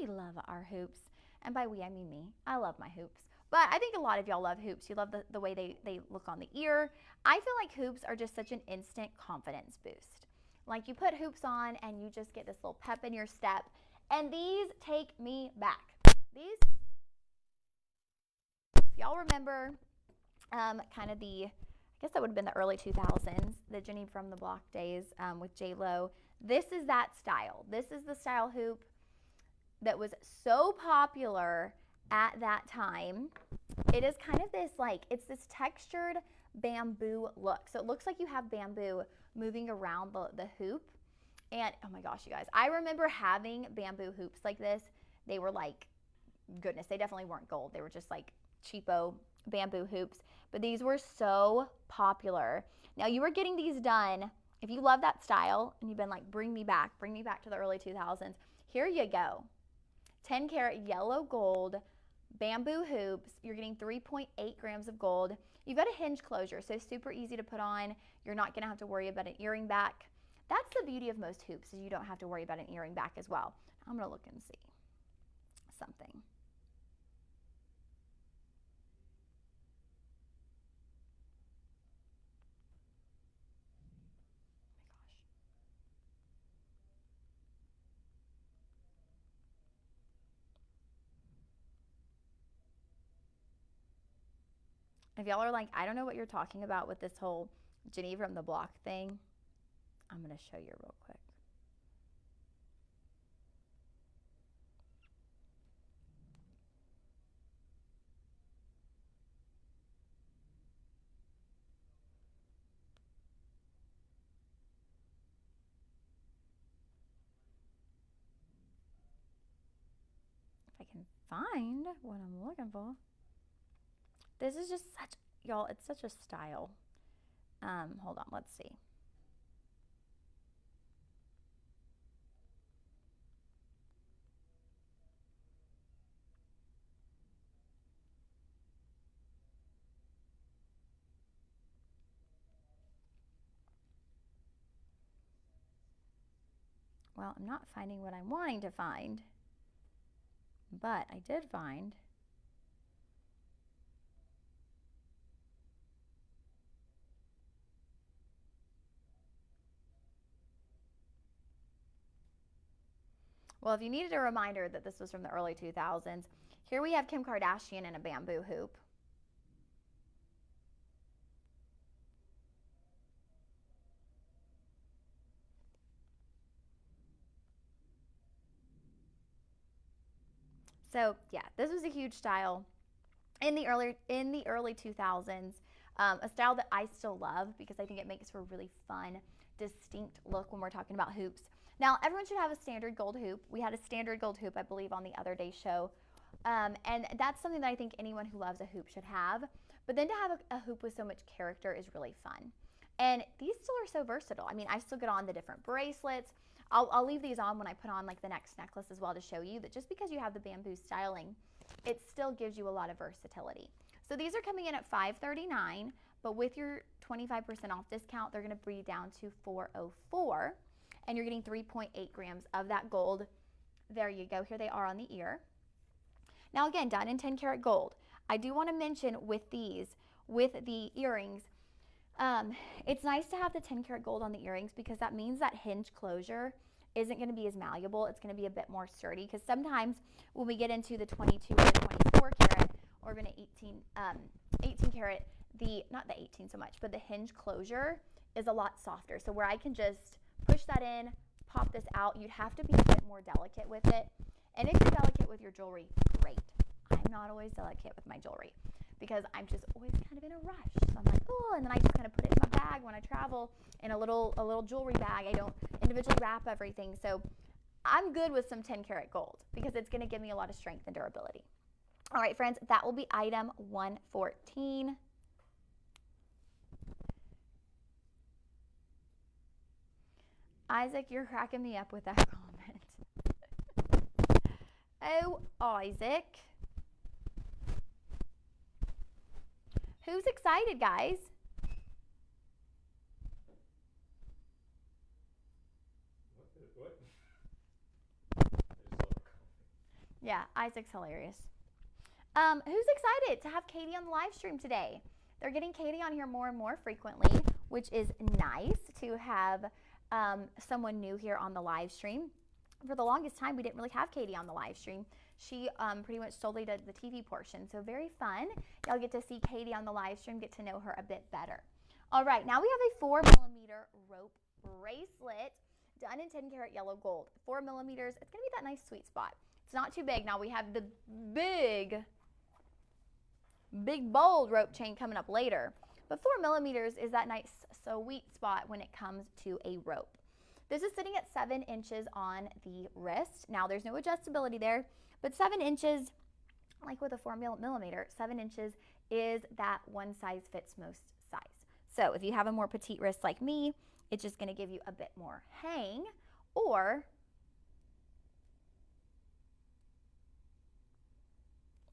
We love our hoops. And by we, I mean me. I love my hoops. But I think a lot of y'all love hoops. You love the way they look on the ear. I feel like hoops are just such an instant confidence boost. Like you put hoops on and you just get this little pep in your step. And these take me back. These, if y'all remember kind of I guess that would have been the early 2000s, the Jenny from the Block days with J-Lo. This is that style. This is the style hoop that was so popular at that time. It is kind of this it's this textured bamboo look. So it looks like you have bamboo moving around the hoop. And oh my gosh, you guys, I remember having bamboo hoops like this. They were like, goodness, they definitely weren't gold. They were just like cheapo bamboo hoops. But these were so popular. Now you were getting these done. If you love that style and you've been like, bring me back to the early 2000s, here you go. 10 karat yellow gold bamboo hoops. You're getting 3.8 grams of gold. You've got a hinge closure, so super easy to put on. You're not going to have to worry about an earring back. That's the beauty of most hoops, is you don't have to worry about an earring back as well. I'm going to look and see something. If y'all are like, I don't know what you're talking about with this whole Jenny from the Block thing, I'm going to show you real quick. If I can find what I'm looking for. This is just such, y'all, it's such a style. Hold on, let's see. Well, I'm not finding what I'm wanting to find, but I did find well, if you needed a reminder that this was from the early 2000s, here we have Kim Kardashian in a bamboo hoop. So yeah, this was a huge style in the early 2000s. A style that I still love because I think it makes for a really fun, distinct look when we're talking about hoops. Now, everyone should have a standard gold hoop. We had a standard gold hoop, I believe, on the other day's show. And that's something that I think anyone who loves a hoop should have. But then to have a hoop with so much character is really fun. And these still are so versatile. I mean, I still get on the different bracelets. I'll leave these on when I put on like the next necklace as well to show you that just because you have the bamboo styling, it still gives you a lot of versatility. So these are coming in at $539, but with your 25% off discount, they're going to be down to $404, and you're getting 3.8 grams of that gold. There you go. Here they are on the ear. Now again, done in 10 karat gold. I do want to mention with these, with the earrings, it's nice to have the 10 karat gold on the earrings because that means that hinge closure isn't going to be as malleable. It's going to be a bit more sturdy because sometimes when we get into the 22 or the 24 karat, or even an 18 karat, not the 18 so much, but the hinge closure is a lot softer. So where I can just push that in, pop this out, you'd have to be a bit more delicate with it. And if you're delicate with your jewelry, great. I'm not always delicate with my jewelry because I'm just always kind of in a rush. So I'm like, oh, and then I just kind of put it in my bag when I travel in a little jewelry bag. I don't individually wrap everything. So I'm good with some 10 karat gold because it's going to give me a lot of strength and durability. All right, friends, that will be item 114. Isaac, you're cracking me up with that comment. Oh, Isaac. Who's excited, guys? What? Yeah, Isaac's hilarious. Who's excited to have Katie on the live stream today? They're getting Katie on here more and more frequently, which is nice to have someone new here on the live stream. For the longest time, we didn't really have Katie on the live stream. She pretty much solely did the TV portion, so very fun. Y'all get to see Katie on the live stream, get to know her a bit better. All right, now we have a 4mm rope bracelet done in 10 karat yellow gold. 4mm, it's gonna be that nice sweet spot. It's not too big. Now we have the big bold rope chain coming up later, but 4mm is that nice sweet spot when it comes to a rope. This is sitting at 7 inches on the wrist. Now there's no adjustability there, but 7 inches, like with a 4mm, 7 inches is that one size fits most size. So if you have a more petite wrist like me, it's just gonna give you a bit more hang, or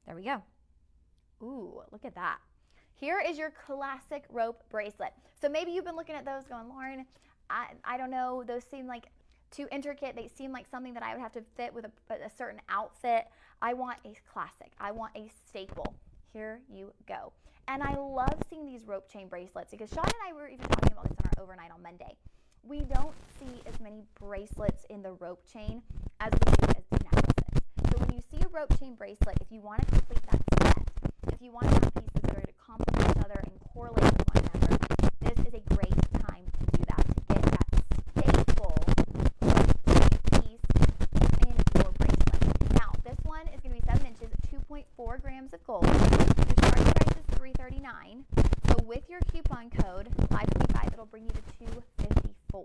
there we go. Ooh, look at that. Here is your classic rope bracelet. So maybe you've been looking at those going, Lauren, I don't know, those seem like too intricate. They seem like something that I would have to fit with a certain outfit. I want a classic. I want a staple. Here you go. And I love seeing these rope chain bracelets because Sean and I were even talking about this on our overnight on Monday. We don't see as many bracelets in the rope chain as we do as necklaces. So when you see a rope chain bracelet, if you want to complete that set, if you want to have pieces that are going to complement each other and correlate with one another, this is a great time to do that, to get that staple piece in your bracelet. Now, this one is going to be 7 inches, 2.4 grams of gold. Your starting price is $339. So with your coupon code 525, it'll bring you to $254.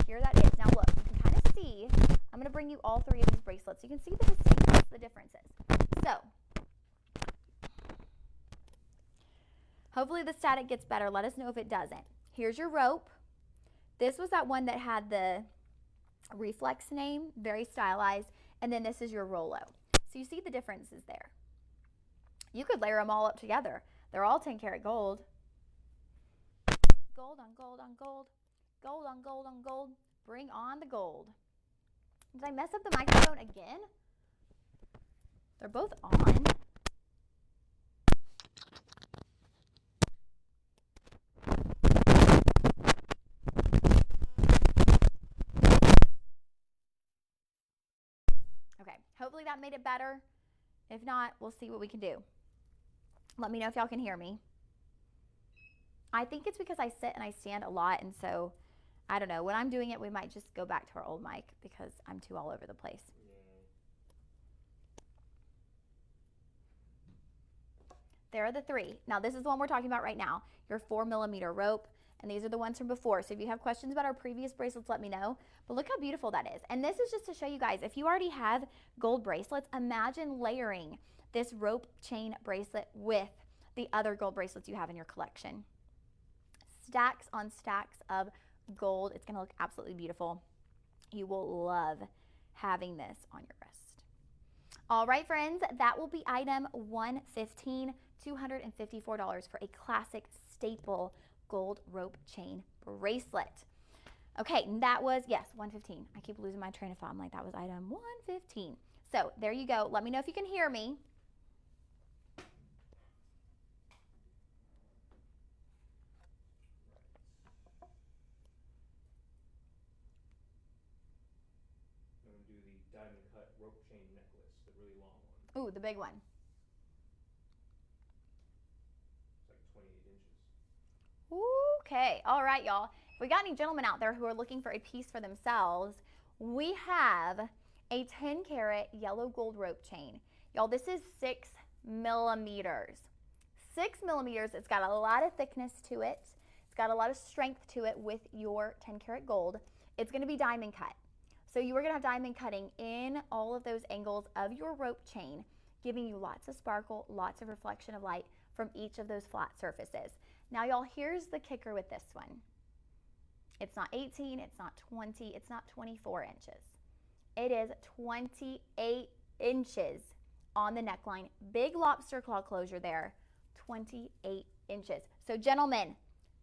Here that is. Now look, you can kind of see. I'm going to bring you all three of these bracelets. You can see the distinctness, the differences. So hopefully the static gets better. Let us know if it doesn't. Here's your rope. This was that one that had the reflex name, very stylized. And then this is your Rolo. So you see the differences there. You could layer them all up together. They're all 10 karat gold. Gold on gold on gold. Gold on gold on gold. Bring on the gold. Did I mess up the microphone again? They're both on. Okay, hopefully that made it better. If not, we'll see what we can do. Let me know if y'all can hear me. I think it's because I sit and I stand a lot, and so I don't know. When I'm doing it, we might just go back to our old mic because I'm too all over the place. There are the three. Now, this is the one we're talking about right now, your 4mm rope, and these are the ones from before. So if you have questions about our previous bracelets, let me know. But look how beautiful that is. And this is just to show you guys, if you already have gold bracelets, imagine layering this rope chain bracelet with the other gold bracelets you have in your collection. Stacks on stacks of gold. It's going to look absolutely beautiful. You will love having this on your wrist. All right, friends, that will be item 115, $254 for a classic staple gold rope chain bracelet. Okay, that was, yes, 115. I keep losing my train of thought. I'm like, that was item 115. So there you go. Let me know if you can hear me. Diamond cut rope chain necklace, the really long one. Ooh, the big one. Okay, all right, y'all. If we got any gentlemen out there who are looking for a piece for themselves, we have a 10 karat yellow gold rope chain. Y'all, this is 6 millimeters. 6 millimeters, it's got a lot of thickness to it. It's got a lot of strength to it with your 10 karat gold. It's gonna be diamond cut. So you are gonna have diamond cutting in all of those angles of your rope chain, giving you lots of sparkle, lots of reflection of light from each of those flat surfaces. Now, y'all, here's the kicker with this one. It's not 18, it's not 20, it's not 24 inches. It is 28 inches on the neckline. Big lobster claw closure there, 28 inches. So, gentlemen,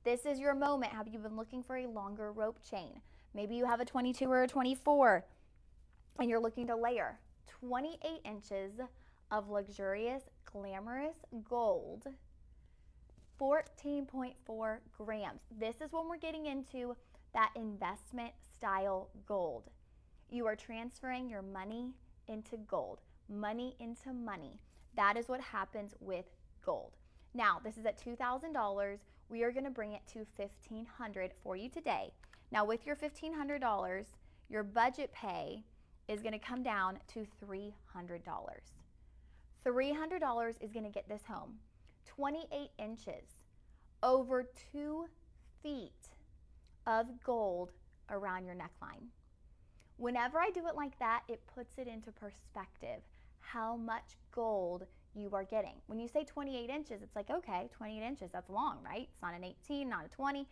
this is your moment. Have you been looking for a longer rope chain? Maybe you have a 22 or a 24 and you're looking to layer. 28 inches of luxurious, glamorous gold, 14.4 grams. This is when we're getting into that investment style gold. You are transferring your money into gold, money into money. That is what happens with gold. Now, this is at $2,000. We are going to bring it to $1,500 for you today. Now, with your $1,500, your budget pay is going to come down to $300. $300 is going to get this home. 28 inches, over 2 feet of gold around your neckline. Whenever I do it like that, it puts it into perspective how much gold you are getting. When you say 28 inches, it's like, okay, 28 inches, that's long, right? It's not an 18, not a 20.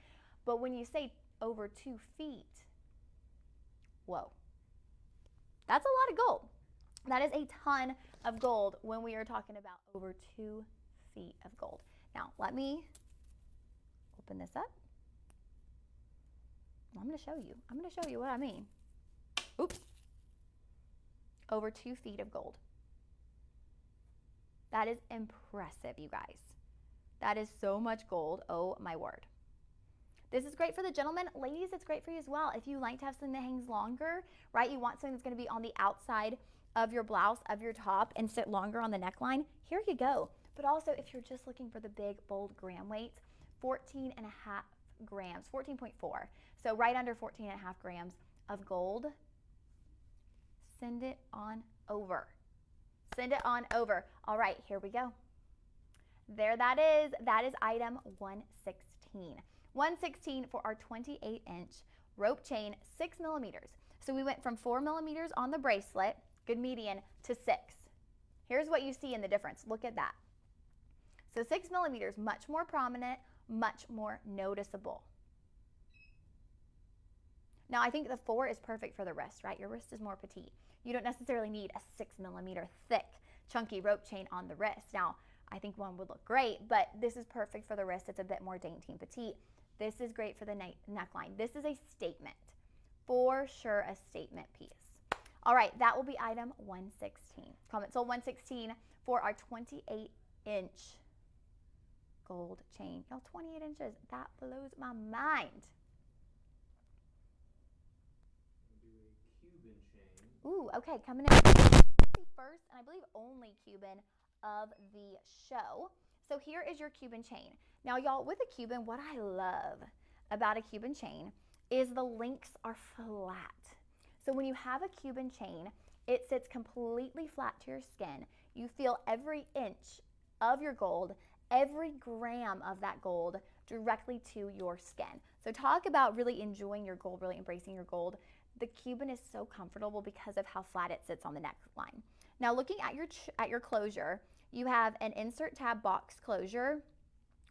But when you say over 2 feet, whoa, that's a lot of gold. That is a ton of gold when we are talking about over 2 feet of gold. Now, let me open this up. I'm going to show you. I'm going to show you what I mean. Oops. Over 2 feet of gold. That is impressive, you guys. That is so much gold. Oh, my word. This is great for the gentlemen. Ladies, it's great for you as well. If you like to have something that hangs longer, right? You want something that's going to be on the outside of your blouse, of your top, and sit longer on the neckline. Here you go. But also, if you're just looking for the big, bold gram weights, 14.5 grams, 14.4. So right under 14.5 grams of gold. Send it on over. Send it on over. All right, here we go. There that is. That is item 116. 116 for our 28-inch rope chain, 6 millimeters. So we went from 4 millimeters on the bracelet, good median, to 6. Here's what you see in the difference. Look at that. So 6 millimeters, much more prominent, much more noticeable. Now, I think the 4 is perfect for the wrist, right? Your wrist is more petite. You don't necessarily need a 6 millimeter thick, chunky rope chain on the wrist. Now, I think 1 would look great, but this is perfect for the wrist. It's a bit more dainty and petite. This is great for the neckline. This is a statement, for sure a statement piece. All right, that will be item 116. Comment sold 116 for our 28-inch gold chain. Y'all, 28 inches, that blows my mind. Do a Cuban chain. Ooh, okay, coming in. The first, and I believe only Cuban of the show. So here is your Cuban chain. Now, y'all, with a Cuban, what I love about a Cuban chain is the links are flat. So when you have a Cuban chain, it sits completely flat to your skin. You feel every inch of your gold, every gram of that gold directly to your skin. So talk about really enjoying your gold, really embracing your gold. The Cuban is so comfortable because of how flat it sits on the neckline. Now, looking at your closure, you have an insert tab box closure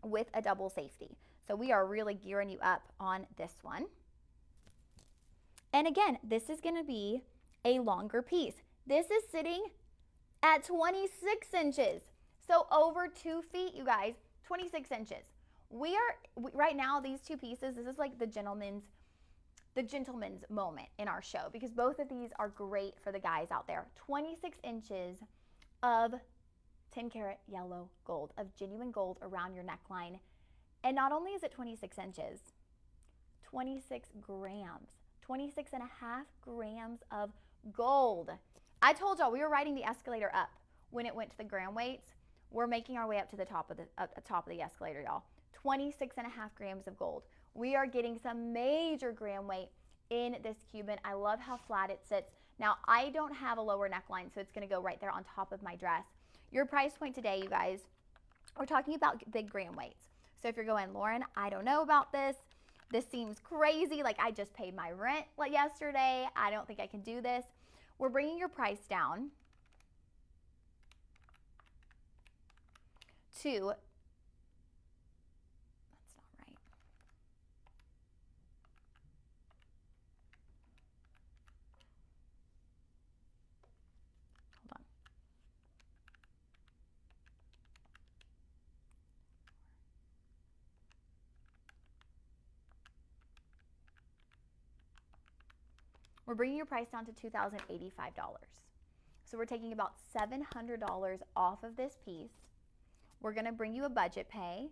with a double safety. So we are really gearing you up on this one. And again, this is going to be a longer piece. This is sitting at 26 inches. So over 2 feet, you guys, 26 inches. Right now, these two pieces, this is like the gentleman's moment in our show, because both of these are great for the guys out there. 26 inches of 10 karat yellow gold, of genuine gold around your neckline. And not only is it 26 inches, 26 grams, 26 and a half grams of gold. I told y'all we were riding the escalator up when it went to the gram weights. We're making our way up to the top of the escalator, y'all. 26 and a half grams of gold. We are getting some major gram weight in this Cuban. I love how flat it sits. Now, I don't have a lower neckline, so it's gonna go right there on top of my dress. Your price point today, you guys, we're talking about big gram weights. So if you're going, Lauren, I don't know about this. This seems crazy. Like I just paid my rent like yesterday. I don't think I can do this. We're bringing your price down to, that's not right. Hold on. We're bringing your price down to $2,085. So we're taking about $700 off of this piece. We're gonna bring you a budget pay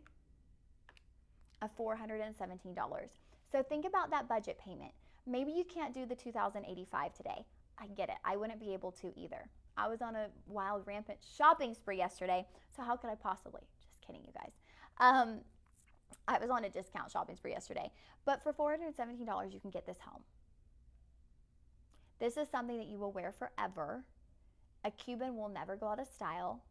of $417. So think about that budget payment. Maybe you can't do the $2,085 today. I get it, I wouldn't be able to either. I was on a wild, rampant shopping spree yesterday, so how could I possibly? Just kidding, you guys. I was on a discount shopping spree yesterday, but for $417, you can get this home. This is something that you will wear forever. A Cuban will never go out of style.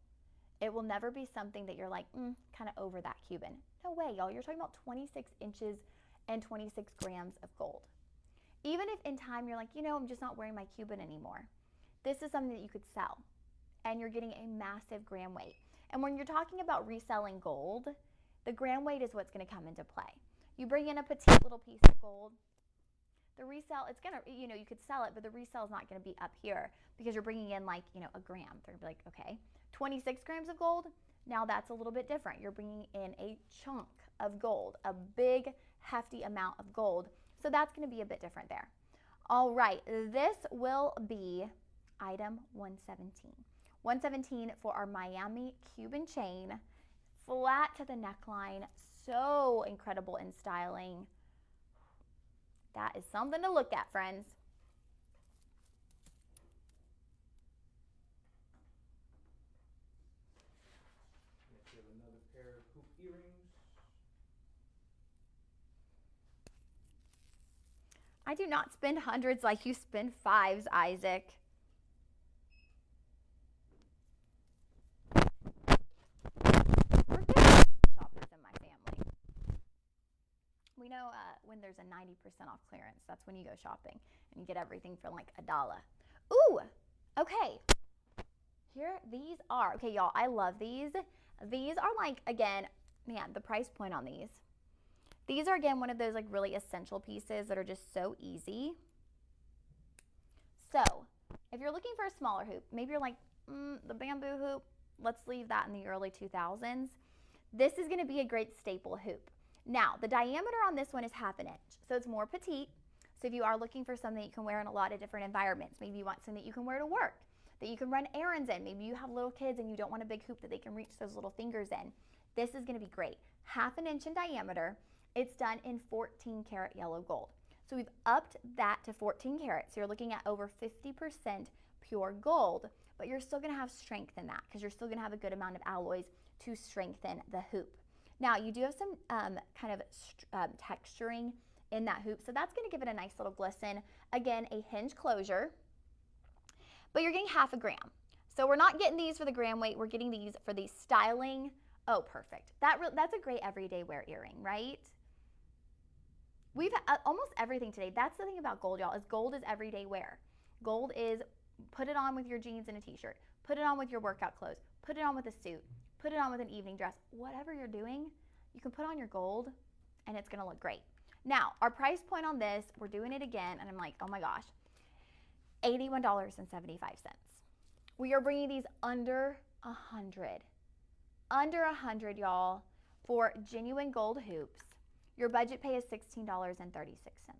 It will never be something that you're like, kind of over that Cuban. No way, y'all. You're talking about 26 inches and 26 grams of gold. Even if in time you're like, I'm just not wearing my Cuban anymore. This is something that you could sell, and you're getting a massive gram weight. And when you're talking about reselling gold, the gram weight is what's going to come into play. You bring in a petite little piece of gold, the resale, it's gonna, you could sell it, but the resale is not gonna be up here because you're bringing in like, a gram. They're gonna be like, okay, 26 grams of gold, now that's a little bit different. You're bringing in a chunk of gold, a big, hefty amount of gold. So that's gonna be a bit different there. All right, this will be item 117. 117 for our Miami Cuban chain, flat to the neckline, so incredible in styling. That is something to look at, friends. Next we have another pair of hoop earrings. I do not spend hundreds like you spend fives, Isaac. We're good shoppers in my family. We know when there's a 90% off clearance, that's when you go shopping and you get everything for like $1. Ooh, okay. Here, these are, okay, y'all, I love these. These are like, again, man, the price point on these. These are, again, one of those like really essential pieces that are just so easy. So, if you're looking for a smaller hoop, maybe you're like, the bamboo hoop, let's leave that in the early 2000s. This is gonna be a great staple hoop. Now, the diameter on this one is 1/2 inch, so it's more petite. So if you are looking for something you can wear in a lot of different environments, maybe you want something that you can wear to work, that you can run errands in, maybe you have little kids and you don't want a big hoop that they can reach those little fingers in, this is gonna be great. 1/2 inch in diameter, it's done in 14 karat yellow gold. So we've upped that to 14 carats, so you're looking at over 50% pure gold, but you're still gonna have strength in that because you're still gonna have a good amount of alloys to strengthen the hoop. Now, you do have some kind of texturing in that hoop, so that's gonna give it a nice little glisten. Again, a hinge closure, but you're getting 1/2 gram. So we're not getting these for the gram weight, we're getting these for the styling. Oh, perfect. That's a great everyday wear earring, right? We've almost everything today. That's the thing about gold, y'all, is gold is everyday wear. Gold is put it on with your jeans and a t-shirt, put it on with your workout clothes, put it on with a suit, put it on with an evening dress. Whatever you're doing, you can put on your gold and it's gonna look great. Now, our price point on this, we're doing it again, and I'm like, oh my gosh, $81.75. We are bringing these under 100. Under 100, y'all, for genuine gold hoops. Your budget pay is $16.36.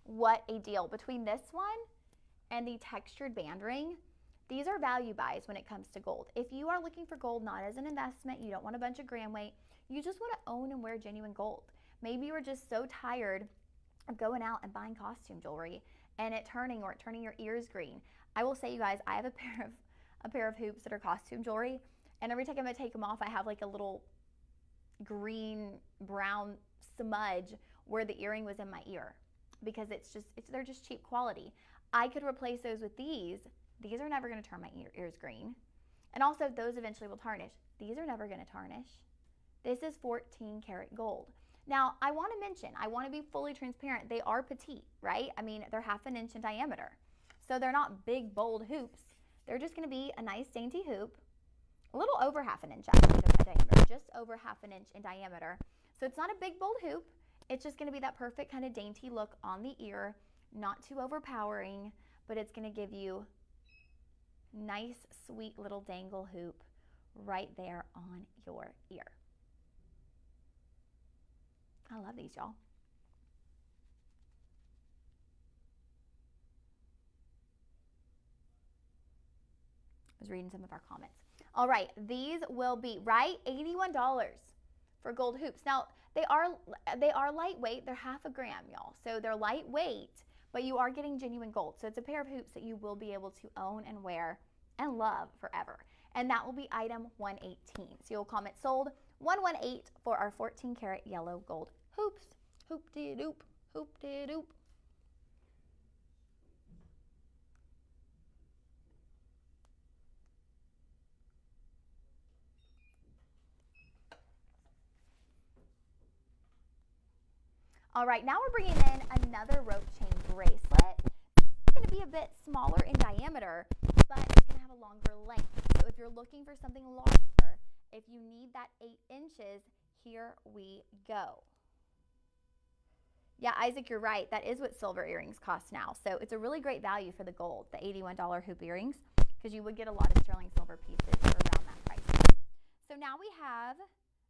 What a deal. Between this one and the textured band ring, these are value buys when it comes to gold. If you are looking for gold not as an investment, you don't want a bunch of gram weight, you just want to own and wear genuine gold. Maybe you were just so tired of going out and buying costume jewelry and it turning your ears green. I will say, you guys, I have a pair of hoops that are costume jewelry, and every time I take them off, I have like a little, green, brown smudge where the earring was in my ear because they're just cheap quality. I could replace those with these. These are never going to turn my ears green. And also those eventually will tarnish. These are never going to tarnish. This is 14 karat gold. Now, I want to mention, I want to be fully transparent. They are petite, right? I mean, they're half an inch in diameter. So they're not big, bold hoops. They're just going to be a nice, dainty hoop, a little over half an inch actually in diameter, just over half an inch in diameter. So it's not a big, bold hoop. It's just going to be that perfect kind of dainty look on the ear, not too overpowering, but it's going to give you nice, sweet little dangle hoop right there on your ear. I love these, y'all. I was reading some of our comments. All right, these will be, right, $81 for gold hoops. Now, they are lightweight. They're half a gram, y'all. So they're lightweight, but you are getting genuine gold. So it's a pair of hoops that you will be able to own and wear and love forever. And that will be item 118. So you'll comment sold 118 for our 14 karat yellow gold hoops. Hoop-de-doop, hoop-de-doop. All right, now we're bringing in another rope chain bracelet. It's going to be a bit smaller in diameter, but it's going to have a longer length. So if you're looking for something larger, if you need that 8 inches, here we go. Yeah, Isaac, you're right. That is what silver earrings cost now. So it's a really great value for the gold, the $81 hoop earrings, because you would get a lot of sterling silver pieces for around that price point. So now we have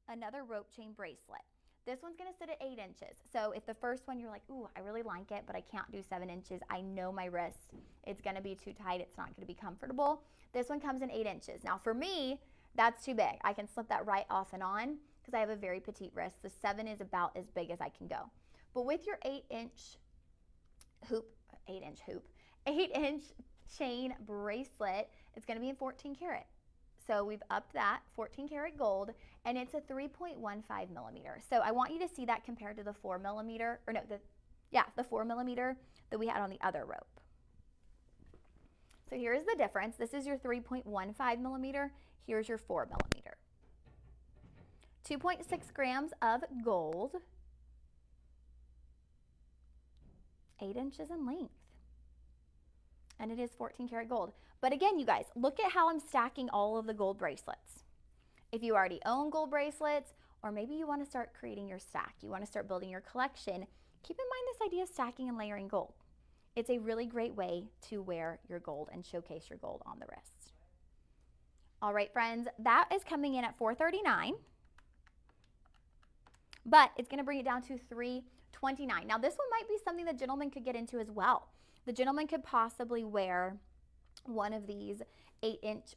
another rope chain bracelet. This one's going to sit at 8 inches. So if the first one you're like, ooh, I really like it, but I can't do 7 inches. I know my wrist, it's going to be too tight. It's not going to be comfortable. This one comes in 8 inches. Now for me, that's too big. I can slip that right off and on because I have a very petite wrist. The 7 is about as big as I can go. But with your 8 inch chain bracelet, it's going to be in 14 karat. So we've upped that, 14 karat gold, and it's a 3.15 millimeter. So I want you to see that compared to the 4 millimeter, or no, the 4 millimeter that we had on the other rope. So here's the difference. This is your 3.15 millimeter. Here's your 4 millimeter. 2.6 grams of gold, 8 inches in length. And it is 14 karat gold. But again, you guys, look at how I'm stacking all of the gold bracelets. If you already own gold bracelets, or maybe you want to start creating your stack, you want to start building your collection, keep in mind this idea of stacking and layering gold. It's a really great way to wear your gold and showcase your gold on the wrist. All right, friends, that is coming in at $439, but it's going to bring it down to $329. Now, this one might be something the gentleman could get into as well. The gentleman could possibly wear one of these 8-inch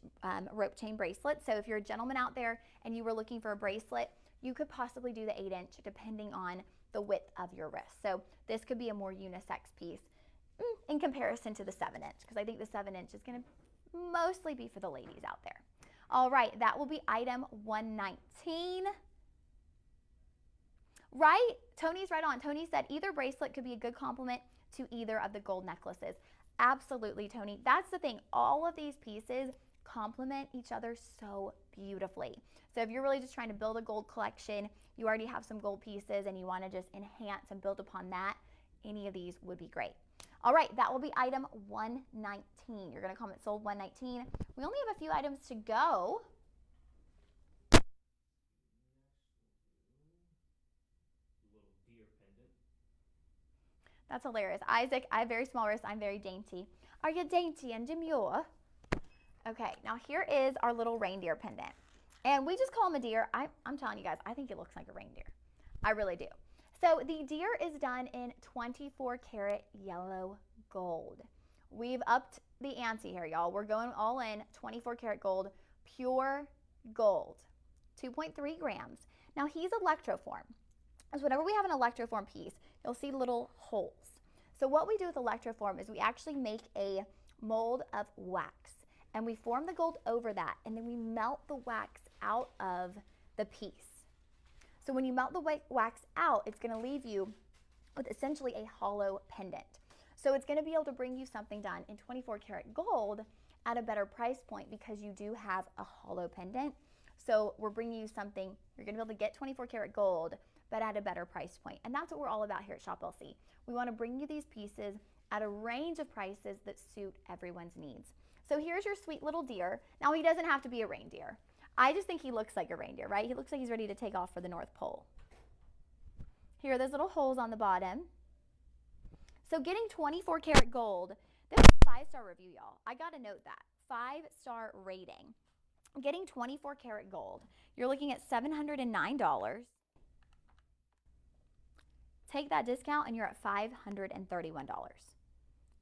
rope chain bracelets. So if you're a gentleman out there and you were looking for a bracelet, you could possibly do the 8-inch depending on the width of your wrist. So this could be a more unisex piece in comparison to the 7-inch, because I think the 7-inch is going to mostly be for the ladies out there. All right, that will be item 119. Right? Tony's right on. Tony said either bracelet could be a good complement to either of the gold necklaces. Absolutely, Tony. That's the thing. All of these pieces complement each other so beautifully. So if you're really just trying to build a gold collection, you already have some gold pieces and you want to just enhance and build upon that, any of these would be great. All right, that will be item 119. You're going to comment sold 119. We only have a few items to go. That's hilarious. Isaac, I have very small wrists. I'm very dainty. Are you dainty and demure? Okay, now here is our little reindeer pendant. And we just call him a deer. I'm telling you guys, I think it looks like a reindeer. I really do. So the deer is done in 24 karat yellow gold. We've upped the ante here, y'all. We're going all in 24 karat gold, pure gold, 2.3 grams. Now he's electroform. So whenever we have an electroform piece, you'll see little holes. So what we do with electroform is we actually make a mold of wax and we form the gold over that and then we melt the wax out of the piece. So when you melt the wax out, it's going to leave you with essentially a hollow pendant. So it's going to be able to bring you something done in 24 karat gold at a better price point because you do have a hollow pendant. So we're bringing you something, you're going to be able to get 24 karat gold, but at a better price point. And that's what we're all about here at Shop LC. We want to bring you these pieces at a range of prices that suit everyone's needs. So here's your sweet little deer. Now he doesn't have to be a reindeer. I just think he looks like a reindeer, right? He looks like he's ready to take off for the North Pole. Here are those little holes on the bottom. So getting 24 karat gold, this is a 5-star review, y'all. I gotta note that. 5-star rating. Getting 24 karat gold, you're looking at $709. Take that discount and you're at $531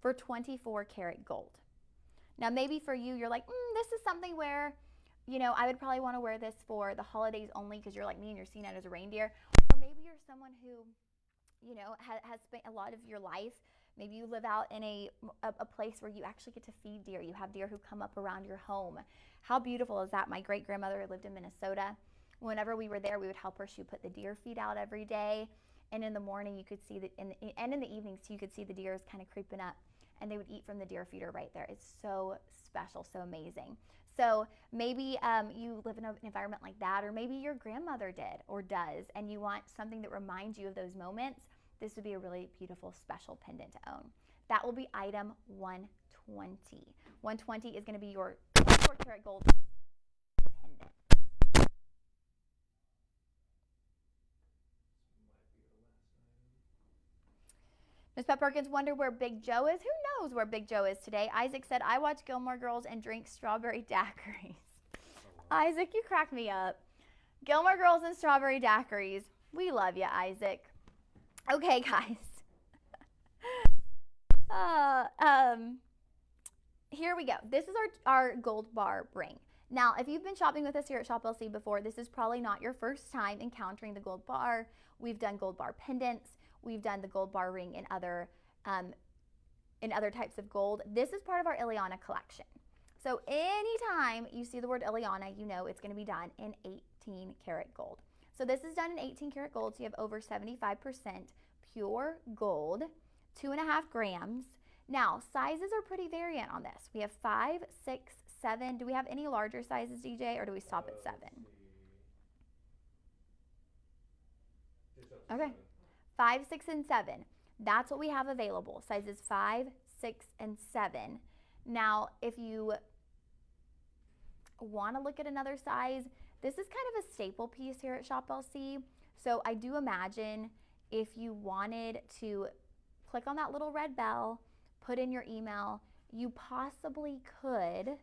for 24 karat gold. Now maybe for you, you're like, this is something where, you know, I would probably want to wear this for the holidays only because you're like me and you're seen out as a reindeer. Or maybe you're someone who, you know, has spent a lot of your life. Maybe you live out in a place where you actually get to feed deer. You have deer who come up around your home. How beautiful is that? My great grandmother lived in Minnesota. Whenever we were there, we would help her. She would put the deer feed out every day. And in the morning, you could see that, and in the evenings, you could see the deers kind of creeping up, and they would eat from the deer feeder right there. It's so special, so amazing. So maybe you live in an environment like that, or maybe your grandmother did or does, and you want something that reminds you of those moments. This would be a really beautiful, special pendant to own. That will be item 120. 120 is going to be your 24 karat gold pendant. Miss Pep Perkins wonder where Big Joe is. Who knows where Big Joe is today? Isaac said, I watch Gilmore Girls and drink strawberry daiquiris. Isaac, you crack me up. Gilmore Girls and strawberry daiquiris. We love you, Isaac. Okay, guys. Here we go. This is our gold bar ring. Now, if you've been shopping with us here at Shop LC before, this is probably not your first time encountering the gold bar. We've done gold bar pendants. We've done the gold bar ring in other types of gold. This is part of our Ileana collection. So anytime you see the word Ileana, you know it's going to be done in 18 karat gold. So this is done in 18 karat gold, so you have over 75% pure gold, 2.5 grams. Now, sizes are pretty variant on this. We have 5, 6, 7. Do we have any larger sizes, DJ, or do we stop at 7? Okay. 5, 6, and 7. That's what we have available. Sizes 5, 6, and 7. Now, if you want to look at another size, this is kind of a staple piece here at Shop LC. So I do imagine if you wanted to click on that little red bell, put in your email, you possibly could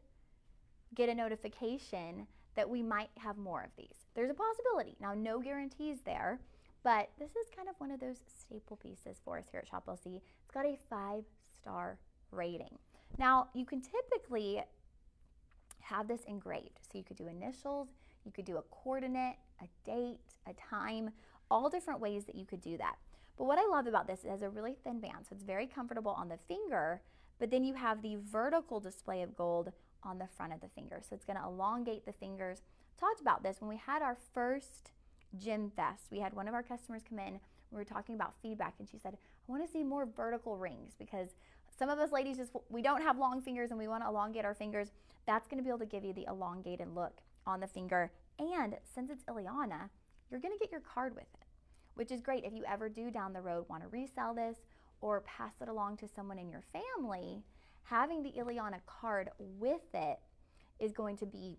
get a notification that we might have more of these. There's a possibility. Now, no guarantees there, but this is kind of one of those staple pieces for us here at Shop LC. It's got a 5-star rating. Now, you can typically have this engraved. So you could do initials, you could do a coordinate, a date, a time, all different ways that you could do that. But what I love about this, it has a really thin band, so it's very comfortable on the finger, but then you have the vertical display of gold on the front of the finger. So it's gonna elongate the fingers. Talked about this when we had our first Gym Fest. We had one of our customers come in, we were talking about feedback, and she said, I wanna see more vertical rings because some of us ladies we don't have long fingers and we wanna elongate our fingers. That's gonna be able to give you the elongated look on the finger. And since it's Ileana, you're gonna get your card with it, which is great if you ever do down the road want to resell this or pass it along to someone in your family. Having the Ileana card with it is going to be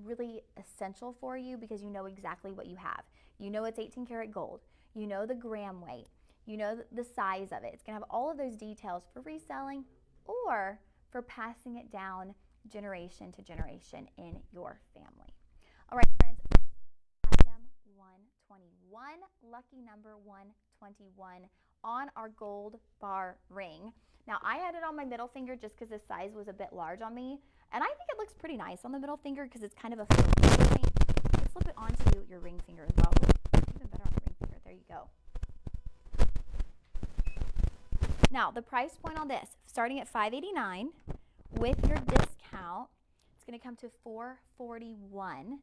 really essential for you because you know exactly what you have. You know it's 18 karat gold. You know the gram weight. You know the size of it. It's going to have all of those details for reselling or for passing it down generation to generation in your family. All right, friends, item 121, lucky number 121 on our gold bar ring. Now, I had it on my middle finger just because the size was a bit large on me, and I think it looks pretty nice on the middle finger because it's kind of a faux thing. You can slip it onto your ring finger as well. Even better on the ring finger. There you go. Now, the price point on this, starting at $589 with your discount, it's going to come to $441.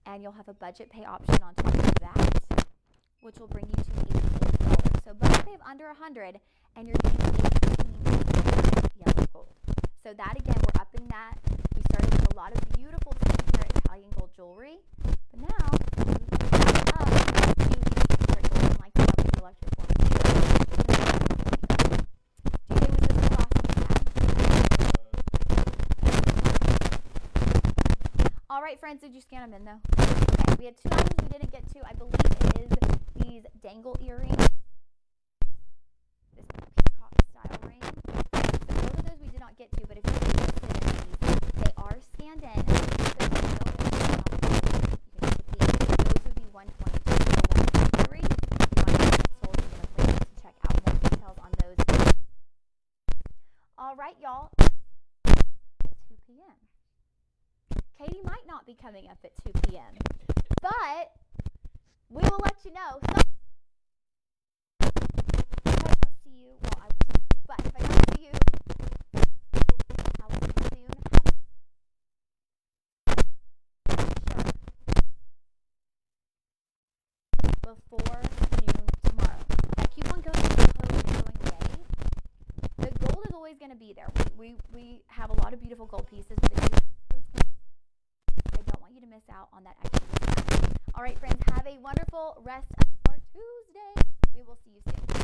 and you'll have a budget pay option on top of that, which will bring you to $88. So budget pay of under $100, and you're getting 18 yellow gold. So that, again, we're upping that. We started with a lot of beautiful things here at Italian Gold Jewelry, but now we up to the carat gold, and like to have the electric form too. DJ, was this the last one we had? All right, friends, did you scan them in though? Okay, we had 2 items we didn't get to. I believe it is these dangle earrings. This peacock style ring. So both of those we did not get to, but if you're interested in these, they are scanned in. Those would be $122 or $123. If you want to get it sold, you're going to link to check out more details on those. All right, y'all. At 2 p.m. Katie might not be coming up at 2 p.m., but we will let you know. If I don't see you, well, but if I don't see you, I will see you soon. Sure. Before noon tomorrow. That coupon code is going away. The gold is always going to be there. We have a lot of beautiful gold pieces, but I don't want you to miss out on that extra discount. All right, friends, have a wonderful rest of our Tuesday. We will see you soon.